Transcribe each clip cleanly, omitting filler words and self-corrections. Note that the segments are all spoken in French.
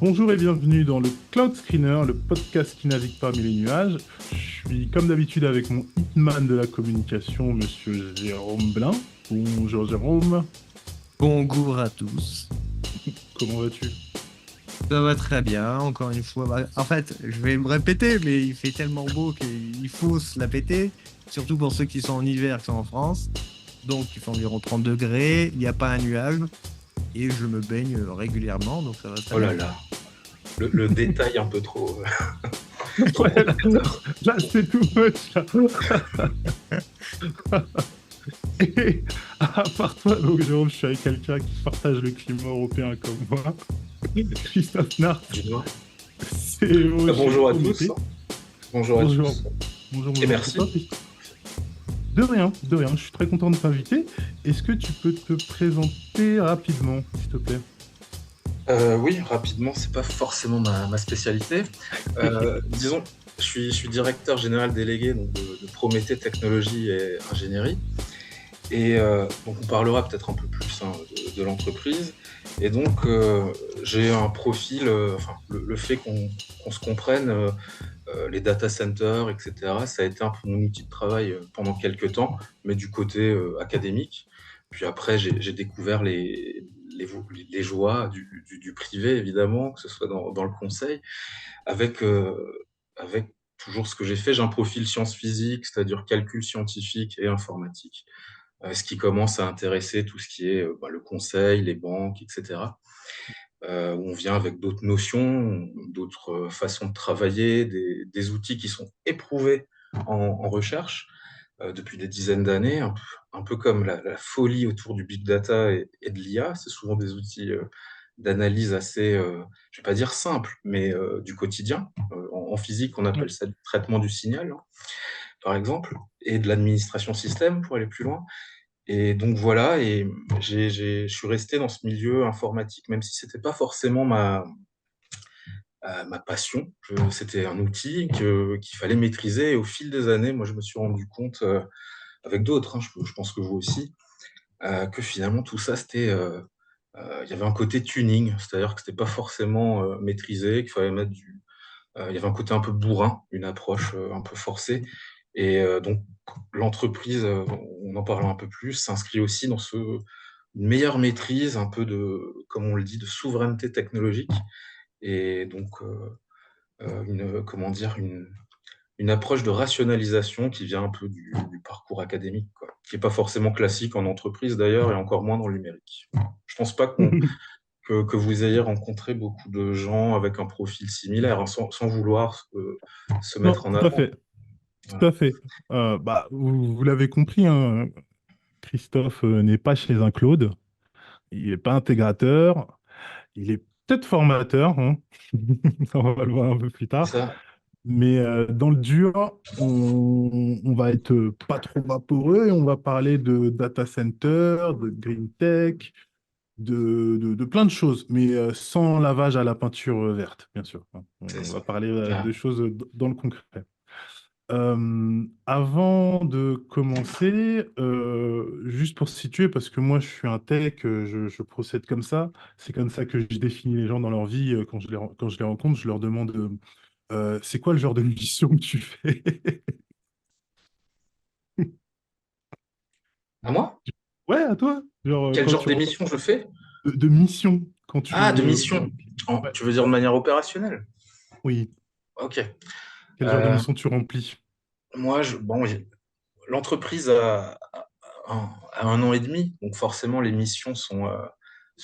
Bonjour et bienvenue dans le Cloud Screener, le podcast qui navigue parmi les nuages. Je suis comme d'habitude avec mon hitman de la communication, monsieur Jérôme Blin. Bonjour Jérôme, Bonjour à tous. comment vas-tu? Ça va très bien, encore une fois. En fait, je vais me répéter, mais il fait tellement beau qu'il faut se la péter, surtout pour ceux qui sont en hiver, qui sont en France. Donc, il fait environ 30 degrés, il n'y a pas un nuage, et je me baigne régulièrement, donc ça va très Oh là bien. là, le détail un peu trop, trop Ouais, là, révélateur. là, c'est tout much. Là. Et à part toi, donc Jérôme, je suis avec quelqu'un qui partage le climat européen comme moi. Christophe Nart, Dis-moi. CEO chez Bonjour à tous. Prométhée. Bonjour à Bonjour, tous. bonjour, Et bonjour Christophe. merci. De rien, de rien. Je suis très content de t'inviter. Est-ce que tu peux te présenter rapidement, s'il te plaît? Oui, rapidement, c'est pas forcément ma spécialité. Disons, je suis directeur général délégué donc, de Prométhée Technologie et Ingénierie. Et donc on parlera peut-être un peu plus de l'entreprise. Et donc j'ai un profil, enfin le fait qu'on se comprenne, les data centers, etc., ça a été un peu mon outil de travail pendant quelques temps, mais du côté académique. Puis après, j'ai découvert les, les joies du privé, évidemment, que ce soit dans le conseil, avec, avec toujours ce que j'ai fait. J'ai un profil sciences physiques, c'est-à-dire calcul scientifique et informatique, ce qui commence à intéresser tout ce qui est le conseil, les banques, etc. Où on vient avec d'autres notions, d'autres façons de travailler, des outils qui sont éprouvés en recherche depuis des dizaines d'années, un peu comme la folie autour du big data et de l'IA. C'est souvent des outils d'analyse assez, je vais pas dire simples, mais du quotidien. En physique, on appelle Ouais. ça du traitement du signal, hein, par exemple, et de l'administration système pour aller plus loin. Et donc voilà, et je suis resté dans ce milieu informatique, même si c'était pas forcément ma passion. C'était un outil qu'il fallait maîtriser. Et au fil des années, moi, je me suis rendu compte, avec d'autres, hein, je pense que vous aussi, que finalement tout ça, il y avait un côté tuning, c'est-à-dire que c'était pas forcément maîtrisé, qu'il fallait mettre il y avait un côté un peu bourrin, une approche un peu forcée. Et donc, l'entreprise, on en parle un peu plus, s'inscrit aussi dans une meilleure maîtrise, un peu de, comme on le dit, de souveraineté technologique. Et donc, comment dire, une approche de rationalisation qui vient un peu du parcours académique, quoi, qui n'est pas forcément classique en entreprise d'ailleurs, et encore moins dans le numérique. Je pense pas que vous ayez rencontré beaucoup de gens avec un profil similaire, hein, sans vouloir se Non, mettre en tout à avant. fait, tout Voilà. à fait. Vous l'avez compris, hein, Christophe n'est pas chez un Claude. Il n'est pas intégrateur. Il est peut-être formateur, hein. On va le voir un peu plus C'est tard. ça. Mais dans le dur, on va être pas trop vaporeux et on va parler de data center, de green tech, de plein de choses, mais sans lavage à la peinture verte, bien sûr, hein. C'est On va ça. parler de Ah. choses dans le concret. Avant de commencer, juste pour se situer, parce que moi je suis un tech, je procède comme ça, c'est comme ça que je définis les gens dans leur vie, quand je les rencontre, je leur demande c'est quoi le genre de mission que tu fais? À moi? Ouais, à toi. Genre, Quel quand genre tu rencontres d'émission je fais? de mission, quand Ah, tu... de mission. ouais, Tu veux dire de manière opérationnelle? oui, Ok. quel genre de Euh, mission tu remplis? moi, bon, l'entreprise a un an et demi, donc forcément les missions sont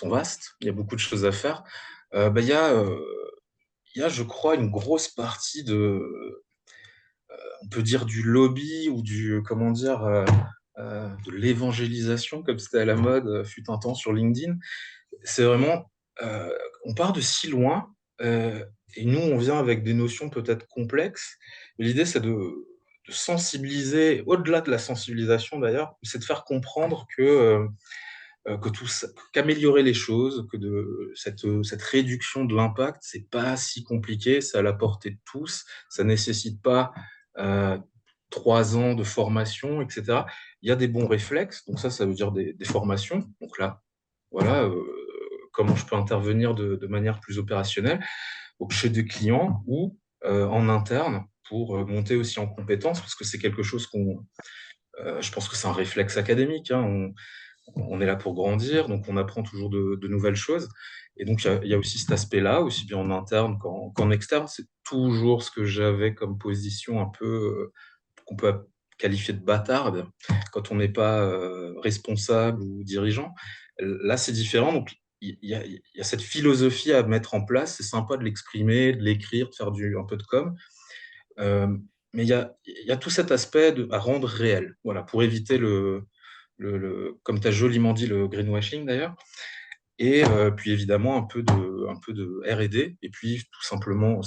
vastes. Il y a beaucoup de choses à faire. Il y a, je crois, une grosse partie on peut dire du lobby ou comment dire, de l'évangélisation, comme c'était à la mode, fut un temps sur LinkedIn. C'est vraiment, euh, on part de si loin, euh, et nous, on vient avec des notions peut-être complexes. Mais l'idée, c'est de sensibiliser, au-delà de la sensibilisation d'ailleurs, c'est de faire comprendre que tout ça, qu'améliorer les choses, cette réduction de l'impact, c'est pas si compliqué, c'est à la portée de tous, ça nécessite pas euh, 3 ans de formation, etc. Il y a des bons réflexes, donc ça veut dire des formations. Donc là, voilà, comment je peux intervenir de manière plus opérationnelle, donc chez des clients ou en interne pour monter aussi en compétences, parce que c'est quelque chose je pense que c'est un réflexe académique, hein. On est là pour grandir, donc on apprend toujours de nouvelles choses. Et donc, il y a aussi cet aspect-là, aussi bien en interne qu'en externe. C'est toujours ce que j'avais comme position un peu qu'on peut qualifier de bâtarde quand on n'est pas responsable ou dirigeant. Là, c'est différent. Donc, il y a cette philosophie à mettre en place. C'est sympa de l'exprimer, de l'écrire, de faire un peu de com. Euh, mais il y a tout cet aspect à rendre réel, voilà, pour éviter comme tu as joliment dit, le greenwashing d'ailleurs. Et puis évidemment un peu de R&D. Et puis tout simplement,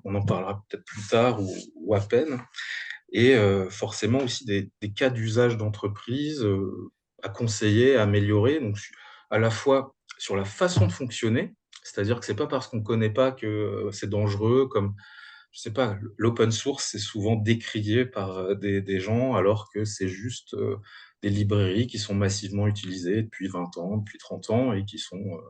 on en parlera peut-être plus tard ou à peine. Et forcément aussi des cas d'usage d'entreprise à conseiller, à améliorer. Donc à la fois sur la façon de fonctionner, c'est-à-dire que c'est pas parce qu'on ne connaît pas que c'est dangereux, comme je sais pas, l'open source, c'est souvent décrié par des gens, alors que c'est juste des librairies qui sont massivement utilisées depuis 20 ans, depuis 30 ans, et qui sont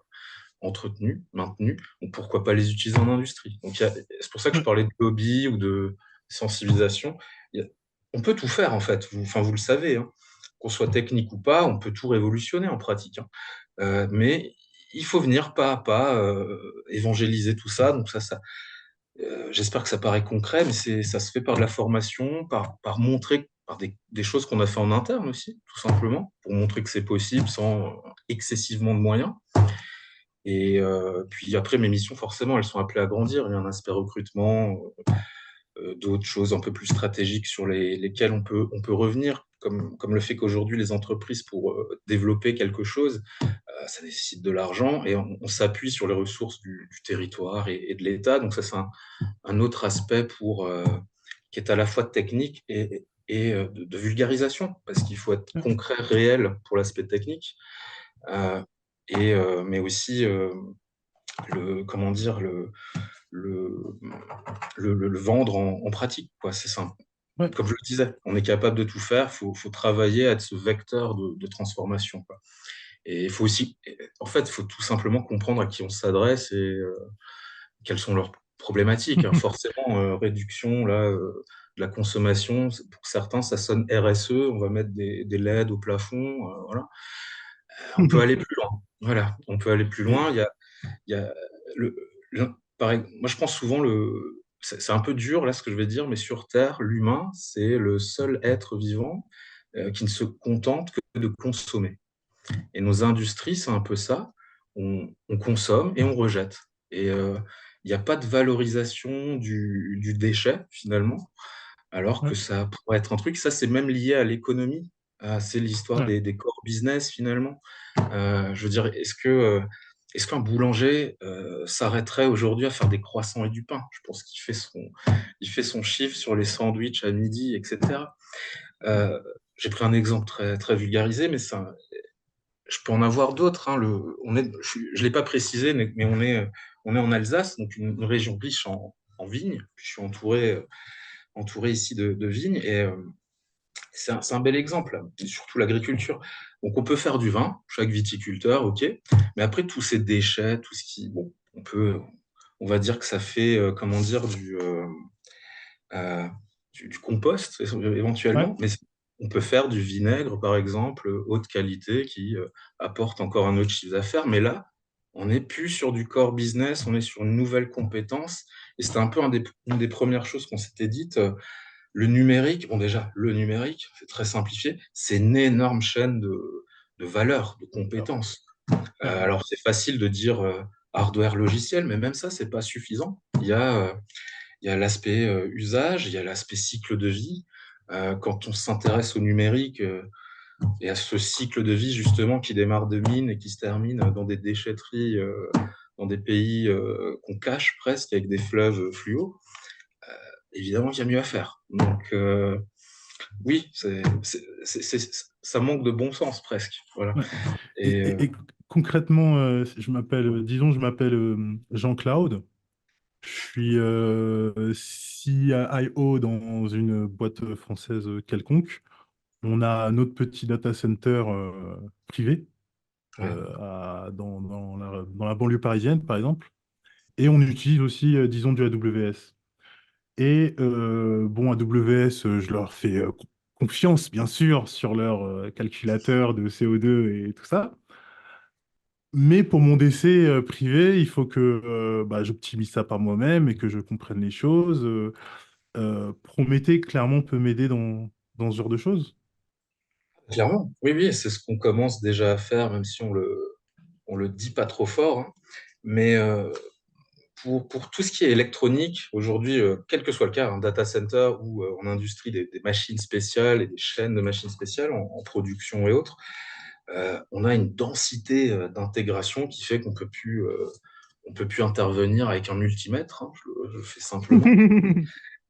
entretenues, maintenues. Donc pourquoi pas les utiliser en industrie? Donc c'est pour ça que je Ouais. parlais de lobby ou de sensibilisation. Il y a- on peut tout faire, en fait. Enfin, vous le savez, hein. Qu'on soit technique ou pas, on peut tout révolutionner en pratique, hein. Mais il faut venir pas à pas évangéliser tout ça. Donc j'espère que ça paraît concret, mais ça se fait par de la formation, par montrer, par des choses qu'on a fait en interne aussi, tout simplement, pour montrer que c'est possible sans excessivement de moyens. Et puis après, mes missions, forcément, elles sont appelées à grandir. Il y a un aspect recrutement, d'autres choses un peu plus stratégiques sur lesquelles on peut revenir, comme le fait qu'aujourd'hui, les entreprises, pour développer quelque chose, ça nécessite de l'argent et on s'appuie sur les ressources du territoire et de l'État. Donc ça, c'est un autre aspect qui est à la fois technique et de vulgarisation, parce qu'il faut être concret, réel pour l'aspect technique, euh, mais aussi comment dire, le, le vendre en pratique, quoi. C'est simple. Ouais. Comme je le disais, on est capable de tout faire, faut travailler à être ce vecteur de transformation, quoi. Et il faut aussi, en fait, il faut tout simplement comprendre à qui on s'adresse et quelles sont leurs problématiques, hein. Forcément, réduction là, de la consommation, pour certains, ça sonne RSE, on va mettre des LED au plafond, voilà. On peut aller plus loin. Voilà, on peut aller plus Et- loin. Il y a le, pareil, moi, je pense souvent c'est un peu dur là ce que je vais dire, mais sur Terre, l'humain, c'est le seul être vivant qui ne se contente que de consommer. Et nos industries, c'est un peu ça. On consomme et on rejette. Et il n'y a pas de valorisation du déchet, finalement, alors que ouais, ça pourrait être un truc. Ça, c'est même lié à l'économie. C'est l'histoire ouais, des core business, finalement. Je veux dire, est-ce qu'un boulanger s'arrêterait aujourd'hui à faire des croissants et du pain? Je pense il fait son chiffre sur les sandwichs à midi, etc. Euh, j'ai pris un exemple très, très vulgarisé, mais je peux en avoir d'autres, hein. Je ne l'ai pas précisé, mais on est en Alsace, donc une région riche en vignes. Je suis entouré ici de vignes et c'est un bel exemple, et surtout l'agriculture. Donc on peut faire du vin, chaque viticulteur, ok, mais après tous ces déchets, tout ce qui, bon, on va dire que ça fait, comment dire, euh, du compost ouais, éventuellement, mais on peut faire du vinaigre, par exemple, haute qualité, qui apporte encore un autre chiffre d'affaires. Mais là, on n'est plus sur du core business, on est sur une nouvelle compétence. Et c'était un peu une des premières choses qu'on s'était dites. Le numérique, bon déjà, le numérique, c'est très simplifié, c'est une énorme chaîne de valeurs, de compétences. ouais, Alors c'est facile de dire hardware logiciel, mais même ça, c'est pas suffisant. Il y a l'aspect usage, il y a l'aspect cycle de vie. Quand on s'intéresse au numérique et à ce cycle de vie justement qui démarre de mine et qui se termine dans des déchetteries, dans des pays qu'on cache presque avec des fleuves fluo, évidemment qu'il y a mieux à faire. Donc oui, ça manque de bon sens presque. Voilà. ouais. Et Et concrètement, je m'appelle Jean-Claude. Je suis CIO dans une boîte française quelconque. On a notre petit data center privé Ouais. dans la banlieue parisienne, par exemple. Et on utilise aussi, disons, du AWS. Et bon, AWS, je leur fais confiance, bien sûr, sur leur calculateur de CO2 et tout ça. Mais pour mon décès privé, il faut que bah, j'optimise ça par moi-même et que je comprenne les choses. Prométhée, clairement, peut m'aider dans ce genre de choses. Clairement, oui, oui, c'est ce qu'on commence déjà à faire, même si on le dit pas trop fort, hein. Mais pour tout ce qui est électronique, aujourd'hui, quel que soit le cas, un data center ou en industrie, des machines spéciales et des chaînes de machines spéciales en production et autres, on a une densité d'intégration qui fait on peut plus intervenir avec un multimètre, hein, je le fais simplement.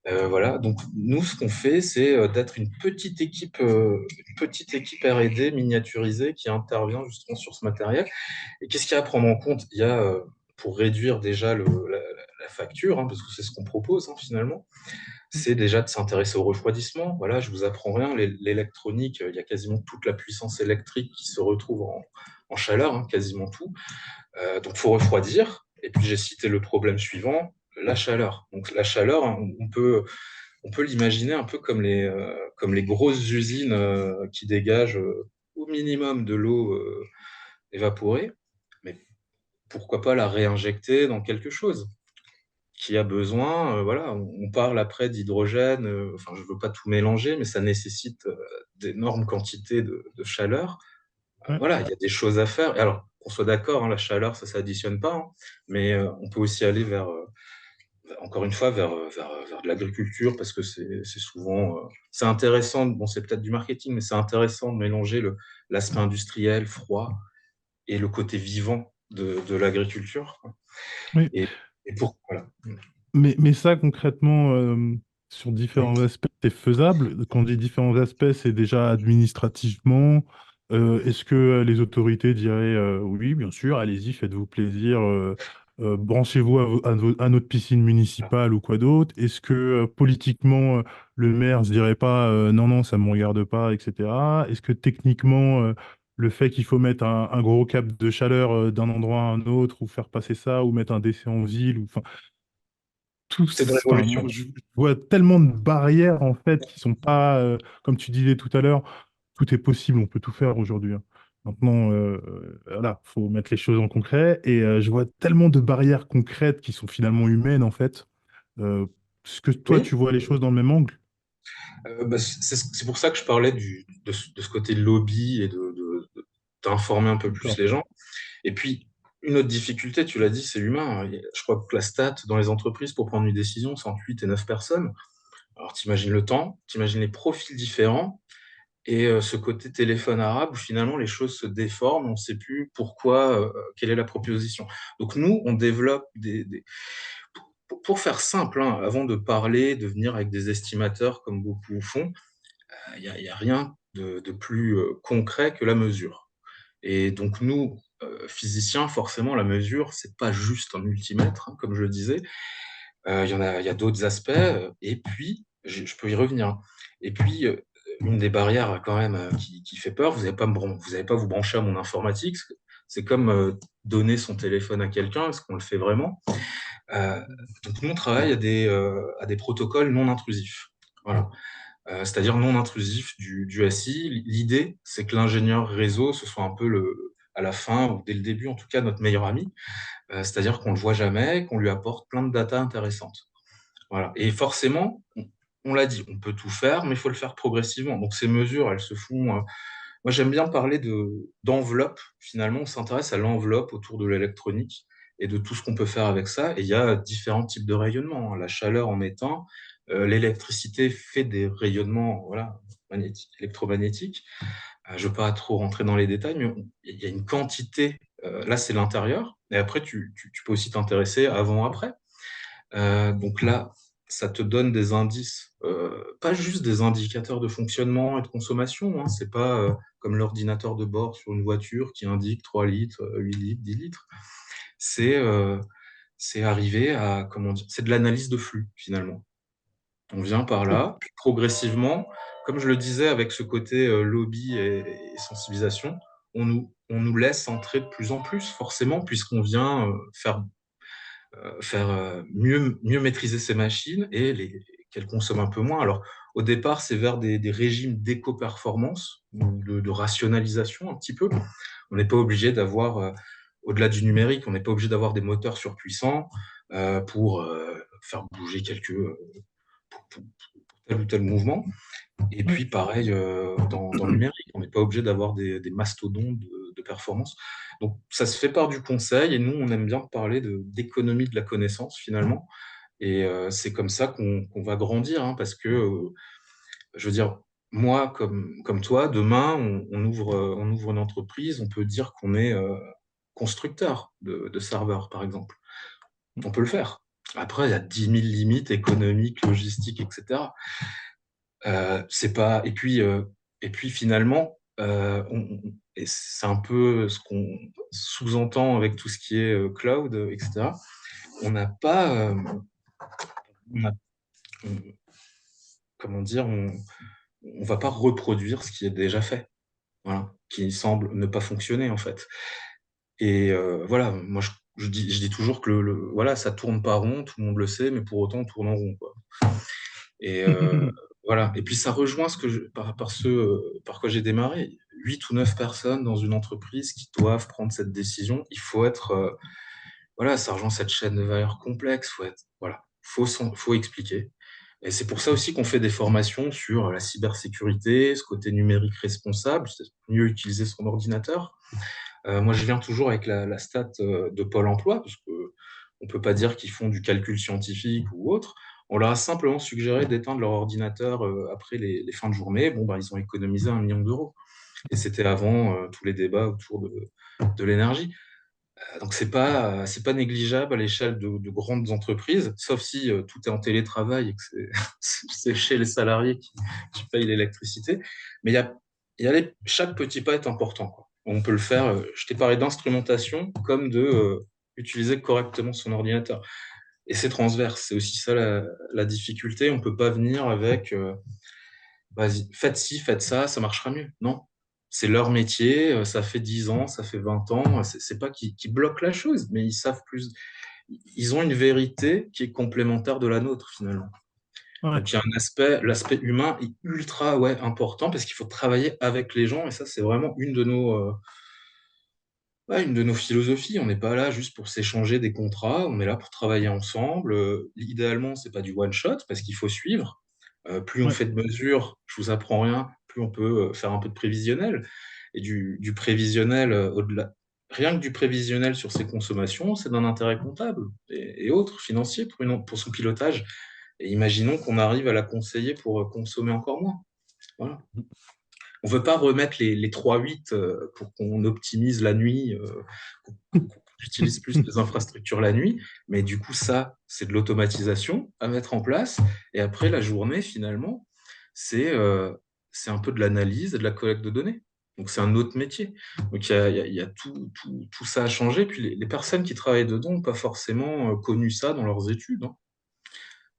Voilà, donc nous, ce qu'on fait, c'est d'être une petite équipe R&D miniaturisée qui intervient justement sur ce matériel. Et qu'est-ce qu'il y a à prendre en compte? Il y a, pour réduire déjà la facture, hein, parce que c'est ce qu'on propose hein, finalement, c'est déjà de s'intéresser au refroidissement. Voilà, je vous apprends rien, l'électronique, il y a quasiment toute la puissance électrique qui se retrouve en chaleur, hein, quasiment tout. Donc, il faut refroidir. Et puis, j'ai cité le problème suivant, la chaleur. Donc, la chaleur, hein, on peut l'imaginer un peu comme les grosses usines qui dégagent au minimum de l'eau évaporée. Mais pourquoi pas la réinjecter dans quelque chose qui a besoin, voilà, on parle après d'hydrogène, enfin, je veux pas tout mélanger, mais ça nécessite d'énormes quantités de chaleur. Ouais. Voilà, il y a des choses à faire. Et alors, qu'on soit d'accord, hein, la chaleur, ça s'additionne pas, hein, mais on peut aussi aller encore une fois, vers de l'agriculture, parce que c'est souvent, c'est intéressant, bon, c'est peut-être du marketing, mais c'est intéressant de mélanger l'aspect industriel, froid, et le côté vivant de l'agriculture, quoi. Oui. Et, voilà. Mais ça, concrètement, sur Oui. différents aspects, c'est faisable. Quand on dit différents aspects, c'est déjà administrativement. Est-ce que les autorités diraient oui, bien sûr, allez-y, faites-vous plaisir, branchez-vous à notre piscine municipale ou quoi d'autre? Est-ce que politiquement, le maire se dirait pas non, non, ça ne me regarde pas, etc. Est-ce que techniquement, le fait qu'il faut mettre un gros câble de chaleur d'un endroit à un autre, ou faire passer ça, ou mettre un décès en ville, ou enfin C'est une enfin, moi, révolution. je vois tellement de barrières en fait qui sont pas, comme tu disais tout à l'heure, tout est possible, on peut tout faire aujourd'hui, hein. Maintenant, voilà, faut mettre les choses en concret et je vois tellement de barrières concrètes qui sont finalement humaines en fait. Est-ce que toi, Oui, tu vois les choses dans le même angle? bah, c'est pour ça que je parlais de ce côté lobby et d'informer un peu plus D'accord. les gens. Et puis, une autre difficulté, tu l'as dit, c'est humain. Je crois que la stat dans les entreprises pour prendre une décision, c'est entre 8 et 9 personnes. Alors, t'imagines le temps, t'imagines les profils différents et ce côté téléphone arabe où finalement les choses se déforment, on ne sait plus pourquoi, quelle est la proposition. Donc, nous, on développe pour faire simple, hein, avant de parler, de venir avec des estimateurs comme beaucoup font, y a rien de plus concret que la mesure. Et donc nous, physiciens, forcément, la mesure, c'est pas juste un multimètre, hein, comme je le disais. Il y a d'autres aspects. Et puis, je peux y revenir, hein. Et puis, une des barrières quand même qui fait peur, vous allez pas vous brancher à mon informatique. C'est comme donner son téléphone à quelqu'un. Est-ce qu'on le fait vraiment? Euh, donc nous, on travaille à des protocoles non intrusifs. Voilà. C'est-à-dire non intrusif du SI. L'idée, c'est que l'ingénieur réseau, ce soit un peu à la fin ou dès le début, en tout cas, notre meilleur ami. C'est-à-dire qu'on ne le voit jamais, qu'on lui apporte plein de data intéressantes. Voilà. Et forcément, on l'a dit, on peut tout faire, mais il faut le faire progressivement. Donc ces mesures, elles se font. Moi, j'aime bien parler d'enveloppe. Finalement, on s'intéresse à l'enveloppe autour de l'électronique et de tout ce qu'on peut faire avec ça. Et il y a différents types de rayonnements, hein. La chaleur en est un. L'électricité fait des rayonnements, voilà, magnétiques, électromagnétiques. Je ne veux pas trop rentrer dans les détails, mais il y a une quantité. Là, c'est l'intérieur. Et après, tu peux aussi t'intéresser avant-après. Donc là, ça te donne des indices, pas juste des indicateurs de fonctionnement et de consommation, hein. C'est pas comme l'ordinateur de bord sur une voiture qui indique 3 litres, 8 litres, 10 litres. C'est arriver à, comment dire, c'est de l'analyse de flux finalement. On vient par Oui. là, puis progressivement, comme je le disais avec ce côté lobby et sensibilisation, on nous laisse entrer de plus en plus, forcément, puisqu'on vient faire mieux maîtriser ces machines et qu'elles consomment un peu moins. Alors, au départ, c'est vers des régimes d'éco-performance ou de rationalisation un petit peu. On n'est pas obligé d'avoir, au-delà du numérique, on n'est pas obligé d'avoir des moteurs surpuissants pour faire bouger pour tel ou tel mouvement. Et Ouais. puis, pareil, dans le numérique, on n'est pas obligé d'avoir des mastodontes de performance. Donc, ça se fait par du conseil, et nous, on aime bien parler d'économie de la connaissance, finalement. Et c'est comme ça qu'on va grandir, hein, parce que, je veux dire, moi, comme toi, demain, on ouvre une entreprise, on peut dire qu'on est constructeur de serveurs, par exemple. On peut le faire. Après, il y a 10 000 limites économiques, logistiques, etc. C'est pas et puis finalement, et c'est un peu ce qu'on sous-entend avec tout ce qui est, cloud, et cetera. On n'a pas, on a on comment dire? On va pas reproduire ce qui est déjà fait, voilà, qui semble ne pas fonctionner, en fait. Et voilà, moi je dis toujours que le voilà, ça tourne pas rond, tout le monde le sait, mais pour autant on tourne en rond, quoi. Et voilà. Et puis ça rejoint ce que par quoi j'ai démarré. 8 ou 9 personnes dans une entreprise qui doivent prendre cette décision. Il faut être, voilà, ça rejoint cette chaîne de valeur complexe. Voilà, faut expliquer. Et c'est pour ça aussi qu'on fait des formations sur la cybersécurité, ce côté numérique responsable, c'est mieux utiliser son ordinateur. Moi, je viens toujours avec la stat de Pôle emploi, parce qu'on ne peut pas dire qu'ils font du calcul scientifique ou autre. On leur a simplement suggéré d'éteindre leur ordinateur après les fins de journée. Bon, bah, ils ont économisé 1 million d'euros. Et c'était avant tous les débats autour de l'énergie. Donc, c'est pas négligeable à l'échelle de grandes entreprises, sauf si tout est en télétravail et que c'est chez les salariés qui payent l'électricité. Mais chaque petit pas est important, quoi. On peut le faire. Je t'ai parlé d'instrumentation comme de utiliser correctement son ordinateur. Et c'est transverse. C'est aussi ça la difficulté. On peut pas venir avec vas-y, faites ci, faites ça, ça marchera mieux. Non. C'est leur métier, ça fait 10 ans, ça fait 20 ans. C'est pas qu'ils bloquent la chose, mais ils savent plus. Ils ont une vérité qui est complémentaire de la nôtre, finalement. Ouais. Donc, il y a l'aspect humain est ultra, ouais, important parce qu'il faut travailler avec les gens, et ça, c'est vraiment une de nos philosophies. On n'est pas là juste pour s'échanger des contrats, on est là pour travailler ensemble. Idéalement, c'est pas du one shot parce qu'il faut suivre. Plus on Ouais. fait de mesures, je vous apprends rien, plus on peut faire un peu de prévisionnel. Et du prévisionnel, au-delà, rien que du prévisionnel sur ses consommations, c'est d'un intérêt comptable et autres, financier pour son pilotage. Et imaginons qu'on arrive à la conseiller pour consommer encore moins. Voilà. On ne veut pas remettre les 3-8 pour qu'on optimise la nuit, qu'on utilise plus les infrastructures la nuit, mais du coup, ça, c'est de l'automatisation à mettre en place. Et après, la journée, finalement, c'est c'est un peu de l'analyse et de la collecte de données. Donc, c'est un autre métier. Donc, il y a tout ça à changer. Puis, les personnes qui travaillent dedans n'ont pas forcément connu ça dans leurs études, hein.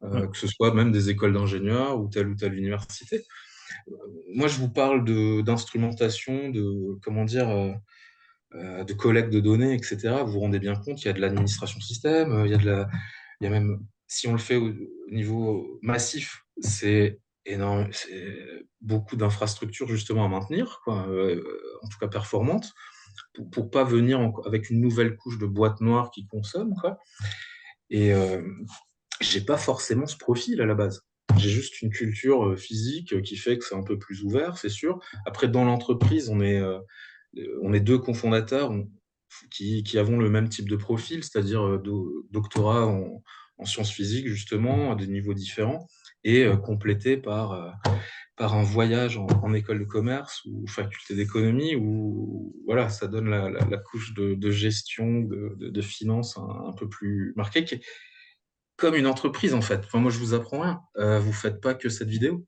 Ouais. Que ce soit même des écoles d'ingénieurs ou telle université. Moi, je vous parle d'instrumentation, comment dire, de collecte de données, etc. Vous vous rendez bien compte, il y a de l'administration système, il y a même, si on le fait au niveau massif, c'est énorme, c'est beaucoup d'infrastructures justement à maintenir, quoi, en tout cas performantes, pour pas venir avec une nouvelle couche de boîte noire qui consomme, quoi. Et j'ai pas forcément ce profil à la base. J'ai juste une culture physique qui fait que c'est un peu plus ouvert, c'est sûr. Après, dans l'entreprise, on est deux cofondateurs qui avons le même type de profil, c'est-à-dire doctorat en sciences physiques, justement, à des niveaux différents, et complété par un voyage en école de commerce ou faculté d'économie, où voilà, ça donne la couche de gestion, de finance un peu plus marquée, qui est comme une entreprise, en fait. Enfin, moi, je vous apprends rien. Vous faites pas que cette vidéo.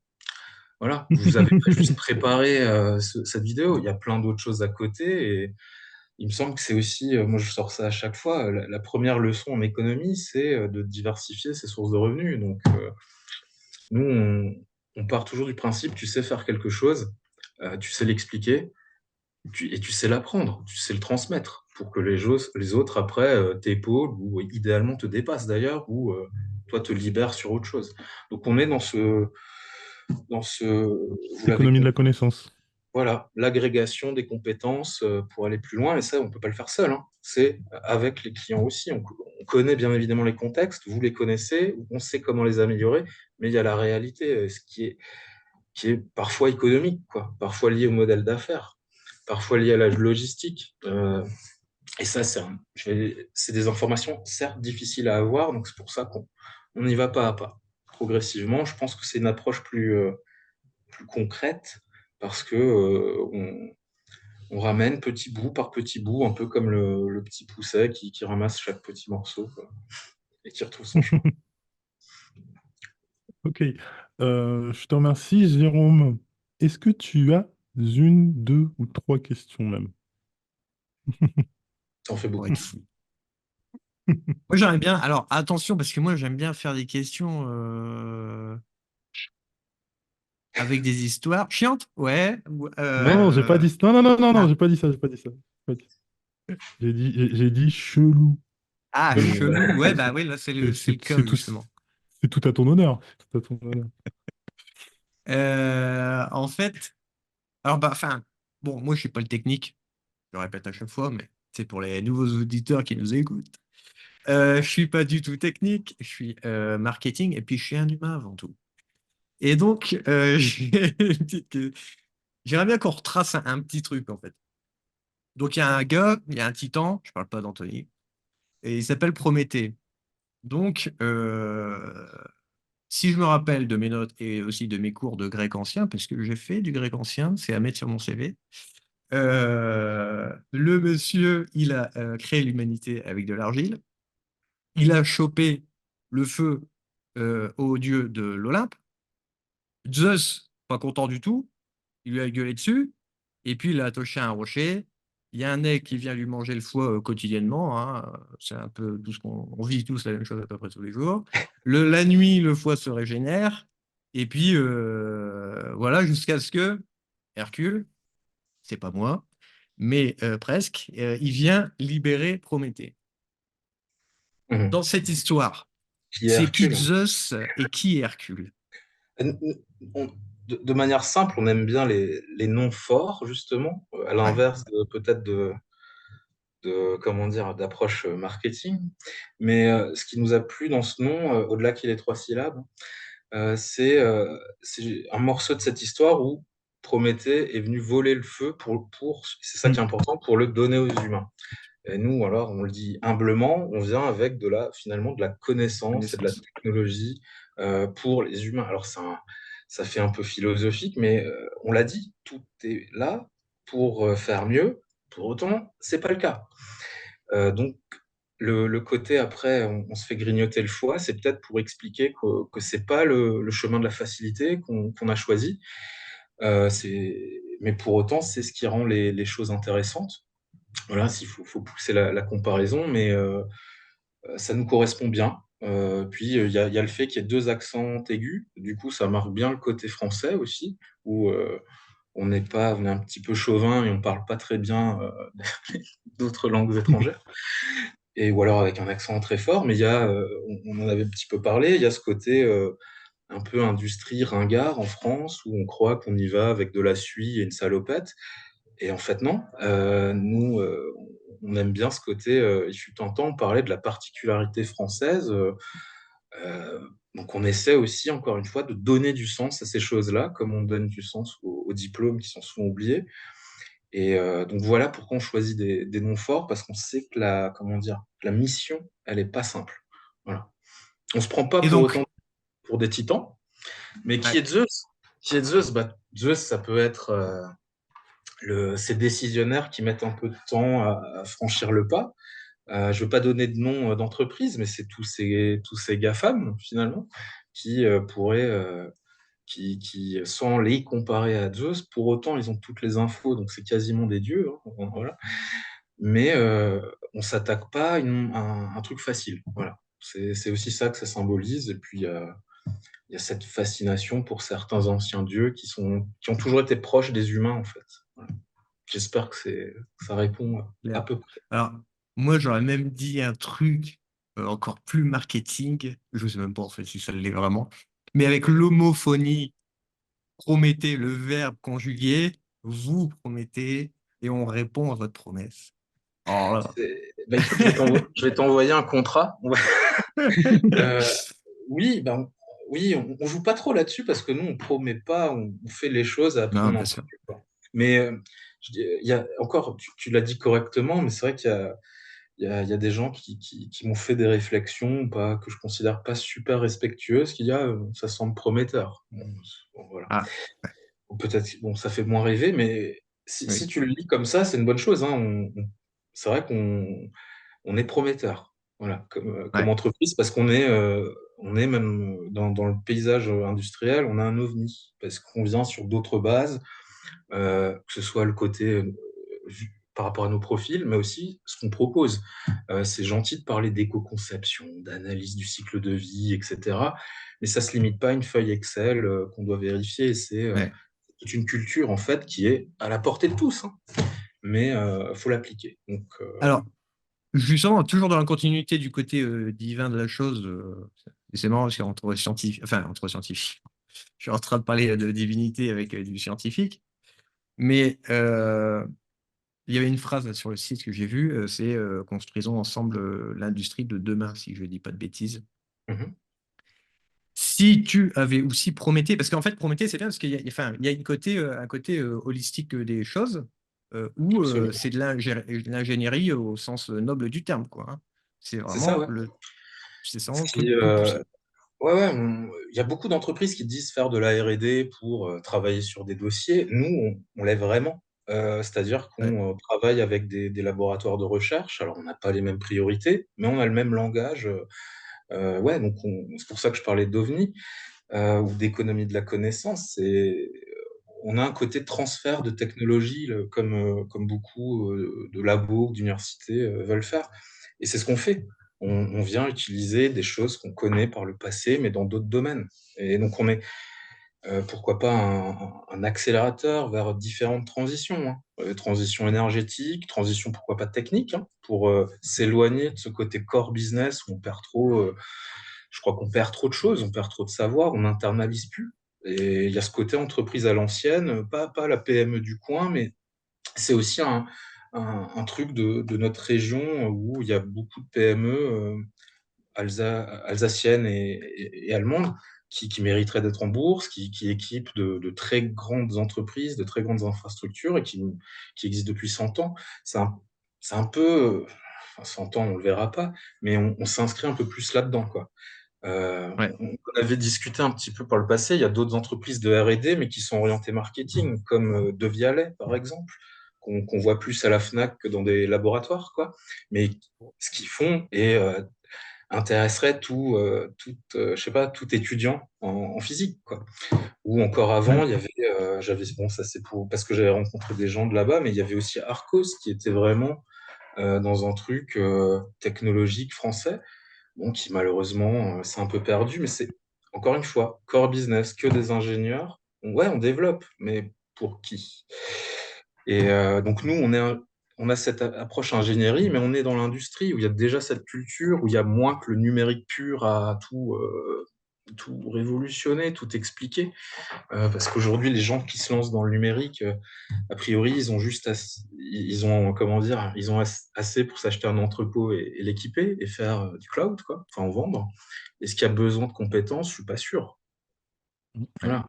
Voilà, vous avez pas juste préparé cette vidéo. Il y a plein d'autres choses à côté. Et il me semble que c'est aussi, moi, je sors ça à chaque fois. La première leçon en économie, c'est de diversifier ses sources de revenus. Donc, nous, on part toujours du principe, tu sais faire quelque chose, tu sais l'expliquer. et tu sais l'apprendre, tu sais le transmettre pour que les autres, après, t'épaulent ou idéalement te dépassent d'ailleurs, ou toi te libèrent sur autre chose. Donc on est dans ce, vous l'avez L'économie de la compris, connaissance. voilà, l'agrégation des compétences pour aller plus loin, et ça, on ne peut pas le faire seul, hein. C'est avec les clients aussi. On connaît bien évidemment les contextes, vous les connaissez, on sait comment les améliorer, mais il y a la réalité, qui est parfois économique, quoi, parfois lié au modèle d'affaires, parfois lié à la logistique. Et ça, c'est des informations certes difficiles à avoir, donc c'est pour ça qu'on y va pas à pas. Progressivement, je pense que c'est une approche plus concrète parce que on ramène petit bout par petit bout, un peu comme le petit pousset qui ramasse chaque petit morceau, quoi, et qui retrouve son chemin. Ok. Je te remercie, Jérôme. Est-ce que tu as une, deux ou trois questions même? Ça en fait Pour beaucoup. être fou. Moi, j'aimerais bien. Alors, attention, parce que moi, j'aime bien faire des questions avec des histoires chiantes. Ouais. Non, non, j'ai pas dit ça. Non, non, non, non, non, Ah, j'ai pas dit ça, j'ai pas dit ça. J'ai pas dit- j'ai dit chelou. ah, Mais chelou. Ouais, bah oui, là, c'est le cas, c'est tout, justement. c'est tout à ton honneur. C'est tout à ton honneur. En fait, alors, bah, enfin, bon, moi, je suis pas le technique. Je le répète à chaque fois, mais c'est pour les nouveaux auditeurs qui nous écoutent. Je suis pas du tout technique. Je suis marketing et puis je suis un humain avant tout. Et donc, j'aimerais bien qu'on retrace un petit truc, en fait. Donc, il y a un gars, il y a un titan, je parle pas d'Anthony, et il s'appelle Prométhée. Donc, si je me rappelle de mes notes et aussi de mes cours de grec ancien, parce que j'ai fait du grec ancien, c'est à mettre sur mon CV, le monsieur, il a créé l'humanité avec de l'argile, il a chopé le feu au dieu de l'Olympe, Zeus, pas content du tout, il lui a gueulé dessus, et puis il a attaché un rocher. Il y a un aigle qui vient lui manger le foie quotidiennement, hein. C'est un peu tout ce qu'on on vit tous la même chose à peu près tous les jours. La nuit, le foie se régénère. Et puis voilà, jusqu'à ce que Hercule, c'est pas moi, mais presque, il vient libérer Prométhée. Mhm. Dans cette histoire, Qui est c'est qui Hercule, hein. Zeus et qui est Hercule? On- de manière simple, on aime bien les noms forts, justement, à Ouais. l'inverse peut-être comment dire, d'approche marketing. Mais ce qui nous a plu dans ce nom, au-delà qu'il ait trois syllabes, c'est un morceau de cette histoire où Prométhée est venu voler le feu c'est ça qui est Mm. important, pour le donner aux humains. Et nous, alors, on le dit humblement, on vient avec finalement de la connaissance et de la Connaissance. technologie pour les humains. Alors, ça fait un peu philosophique, mais on l'a dit, tout est là pour faire mieux. Pour autant, c'est pas le cas. Donc, le côté après, on se fait grignoter le foie, c'est peut-être pour expliquer que c'est pas le chemin de la facilité qu'on a choisi. Mais pour autant, c'est ce qui rend les choses intéressantes. Voilà, s'il faut pousser la comparaison, mais ça nous correspond bien. Puis il y a le fait qu'il y ait deux accents aigus, du coup ça marque bien le côté français aussi, où on est un petit peu chauvin et on parle pas très bien d'autres langues étrangères, ou alors avec un accent très fort, mais on en avait un petit peu parlé, il y a ce côté un peu industrie ringard en France, où on croit qu'on y va avec de la suie et une salopette, et en fait, non. Nous, on aime bien ce côté. Il fut un temps, on parlait de la particularité française. Euh, donc, on essaie aussi, encore une fois, de donner du sens à ces choses-là, comme on donne du sens aux diplômes qui sont souvent oubliés. Et donc, voilà pourquoi on choisit des noms forts, parce qu'on sait que comment dire, la mission, elle est pas simple. Voilà. On se prend pas Et pour donc, autant pour des titans, mais qui ouais. est Zeus? Qui est Zeus? Bah, Zeus, ça peut être ces décisionnaires qui mettent un peu de temps à franchir le pas. Je ne veux pas donner de nom d'entreprise, mais c'est tous ces GAFAM, finalement, qui sans les comparer à Zeus, pour autant, ils ont toutes les infos, donc c'est quasiment des dieux, hein, voilà. Mais on s'attaque pas à un truc facile. Voilà. C'est aussi ça que ça symbolise. Et puis, il y a cette fascination pour certains anciens dieux qui ont toujours été proches des humains, en fait. Voilà. j'espère que ça répond à Clair. peu près. Alors, moi, j'aurais même dit un truc encore plus marketing. Je sais même pas en fait si ça l'est vraiment. Mais avec l'homophonie, promettez le verbe conjugué, vous promettez et on répond à votre promesse. Alors là. Bah, écoute, je vais t'envoyer un contrat. Euh, oui, ben, oui, on joue pas trop là-dessus parce que nous, on promet pas, on fait les choses et après Non, on bien en sûr. produit pas. Mais il y a encore, tu l'as dit correctement, mais c'est vrai qu'il y a des gens qui m'ont fait des réflexions pas, que je considère pas super respectueuses, qui disent, ah, ça semble prometteur. Bon, voilà. Ah, Ou peut-être, bon, ça fait moins rêver, mais si oui. tu le lis comme ça, c'est une bonne chose, hein. C'est vrai on est prometteur, voilà, comme Ouais. entreprise, parce on est même dans le paysage industriel, on a un ovni, parce qu'on vient sur d'autres bases, que ce soit le côté par rapport à nos profils, mais aussi ce qu'on propose. C'est gentil de parler d'éco-conception, d'analyse du cycle de vie, etc. Mais ça se limite pas à une feuille Excel qu'on doit vérifier. C'est Ouais. toute une culture en fait qui est à la portée de tous, hein, mais faut l'appliquer. Donc, Alors, justement, toujours dans la continuité du côté divin de la chose, et c'est marrant parce qu'entre scientifiques, enfin, entre scientifiques, je suis en train de parler de divinité avec du scientifique, mais il y avait une phrase là, sur le site que j'ai vu, c'est construisons ensemble l'industrie de demain, si je ne dis pas de bêtises. mhm, Si tu avais aussi Prométhée, parce qu'en fait, Prométhée, c'est bien parce qu'il y a, enfin, il y a un côté holistique des choses, où absolument. c'est de l'ingénierie au sens noble du terme, quoi. Hein. C'est C'est ça, vraiment ouais. c'est Ce vraiment le qui, truc tout poussé. ouais, ouais, il y a beaucoup d'entreprises qui disent faire de la R&D pour travailler sur des dossiers. Nous, on l'est vraiment. C'est-à-dire Ouais, qu'on travaille avec des laboratoires de recherche. Alors, on n'a pas les mêmes priorités, mais on a le même langage. Ouais, donc c'est pour ça que je parlais d'OVNI ou d'économie de la connaissance. On a un côté de transfert de technologie, comme beaucoup de labos, d'universités veulent faire. Et c'est ce qu'on fait. On vient utiliser des choses qu'on connaît par le passé, mais dans d'autres domaines. Et donc on est, pourquoi pas, un accélérateur vers différentes transitions, hein. Transition énergétique, transition pourquoi pas technique, hein, pour s'éloigner de ce côté core business où on perd trop. Je crois qu'on perd trop de choses, on perd trop de savoir, on n'internalise plus. Et il y a ce côté entreprise à l'ancienne, pas la PME du coin, mais c'est aussi un truc de notre région où il y a beaucoup de PME alsaciennes et allemandes qui mériteraient d'être en bourse, qui équipent de très grandes entreprises, de très grandes infrastructures et qui existent depuis 100 ans. C'est un, c'est un peu, enfin 100 ans, on le verra pas, mais on s'inscrit un peu plus là-dedans, quoi. ouais, On avait discuté un petit peu par le passé, il y a d'autres entreprises de R&D, mais qui sont orientées marketing, comme De Vialet, par exemple, qu'on voit plus à la Fnac que dans des laboratoires, quoi. Mais ce qu'ils font intéresserait je sais pas, tout étudiant en physique, quoi. Ou encore avant, ouais. il y avait, bon, ça c'est parce que j'avais rencontré des gens de là-bas, mais il y avait aussi Arcos qui était vraiment dans un truc technologique français. Bon, qui malheureusement s'est un peu perdu, mais c'est encore une fois, core business, que des ingénieurs. Ouais, on développe, mais pour qui? Et donc nous, on a cette approche ingénierie, mais on est dans l'industrie où il y a déjà cette culture, où il y a moins que le numérique pur à tout révolutionner, tout expliquer. Parce qu'aujourd'hui, les gens qui se lancent dans le numérique, a priori, ils ont juste ils ont, comment dire, ils ont assez pour s'acheter un entrepôt et l'équiper et faire du cloud, quoi, enfin en vendre. Est-ce qu'il y a besoin de compétences? Je suis pas sûr. Ouais. Voilà.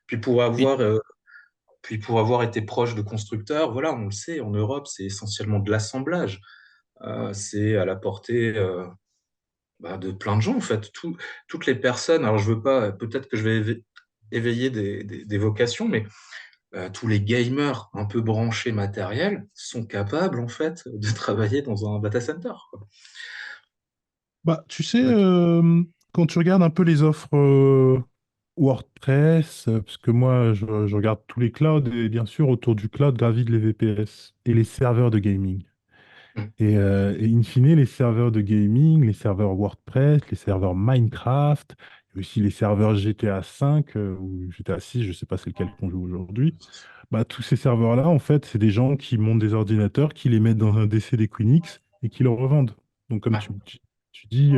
Puis pour Puis, avoir, euh, puis pour avoir été proche de constructeurs, voilà, on le sait, en Europe, c'est essentiellement de l'assemblage. C'est à la portée de plein de gens, en fait. Toutes les personnes, alors je veux pas, peut-être que je vais éveiller des vocations, mais tous les gamers un peu branchés matériel sont capables en fait de travailler dans un data center, quoi. Bah, tu sais, ok. quand tu regardes un peu les offres WordPress, parce que moi, je regarde tous les clouds, et bien sûr, autour du cloud gravitent les VPS et les serveurs de gaming. Mm. Et in fine, les serveurs de gaming, les serveurs WordPress, les serveurs Minecraft, Et aussi les serveurs GTA 5 ou GTA 6, je ne sais pas c'est lequel qu'on joue aujourd'hui. Bah, tous ces serveurs-là, en fait, c'est des gens qui montent des ordinateurs, qui les mettent dans un DC d'Equinix et qui leur revendent. Donc, comme Ouais. tu dis,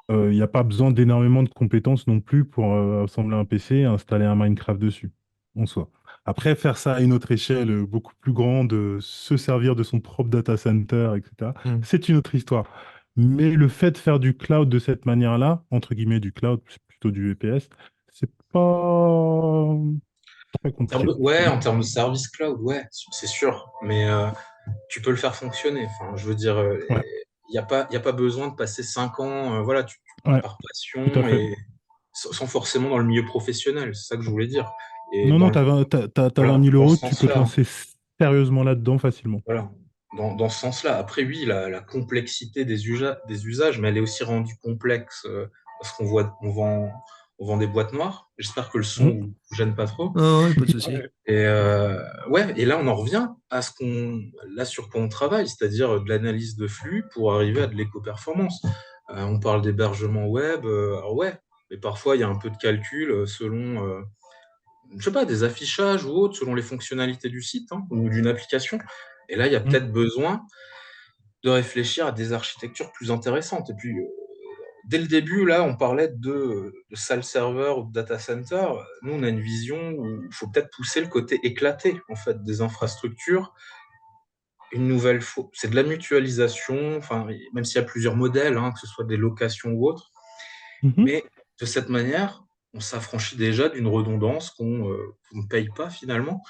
il n'y a pas besoin d'énormément de compétences non plus pour assembler un PC et installer un Minecraft dessus, en soi. Après, faire ça à une autre échelle, beaucoup plus grande, se servir de son propre data center, etc., Hmm. c'est une autre histoire. Mais le fait de faire du cloud de cette manière-là, entre guillemets du cloud, c'est plutôt du VPS, c'est pas très compliqué. Ouais, en termes de service cloud, ouais, c'est sûr. Mais tu peux le faire fonctionner. Enfin, je veux dire, Ouais, y a pas besoin de passer 5 ans, voilà, ouais, par tout à passion fait. et sans forcément dans le milieu professionnel. C'est ça que je voulais dire. Et Non, non, dans le, t'as voilà, 20 000 dans euros, ce tu peux te sens-là, hein. lancer sérieusement là-dedans facilement. Voilà. Dans ce sens-là. Après, oui, la complexité des usages, mais elle est aussi rendue complexe parce on vend des boîtes noires. J'espère que le son Hum, vous gêne pas trop. Oh, ouais, pas de souci. Et ouais, et là on en revient à là sur quoi on travaille, c'est-à-dire de l'analyse de flux pour arriver à de l'éco-performance. On parle d'hébergement web, alors ouais, mais parfois il y a un peu de calcul selon, je sais pas, des affichages ou autres, selon les fonctionnalités du site hein, ou d'une application. Et là, il y a hum, peut-être besoin de réfléchir à des architectures plus intéressantes. Et puis, dès le début, là, on parlait de salle serveur ou de data center. Nous, on a une vision où il faut peut-être pousser le côté éclaté, en fait, des infrastructures. Une nouvelle fois, c'est de la mutualisation, enfin, même s'il y a plusieurs modèles, hein, que ce soit des locations ou autres. mhm. Mais de cette manière, on s'affranchit déjà d'une redondance qu'on ne paye pas finalement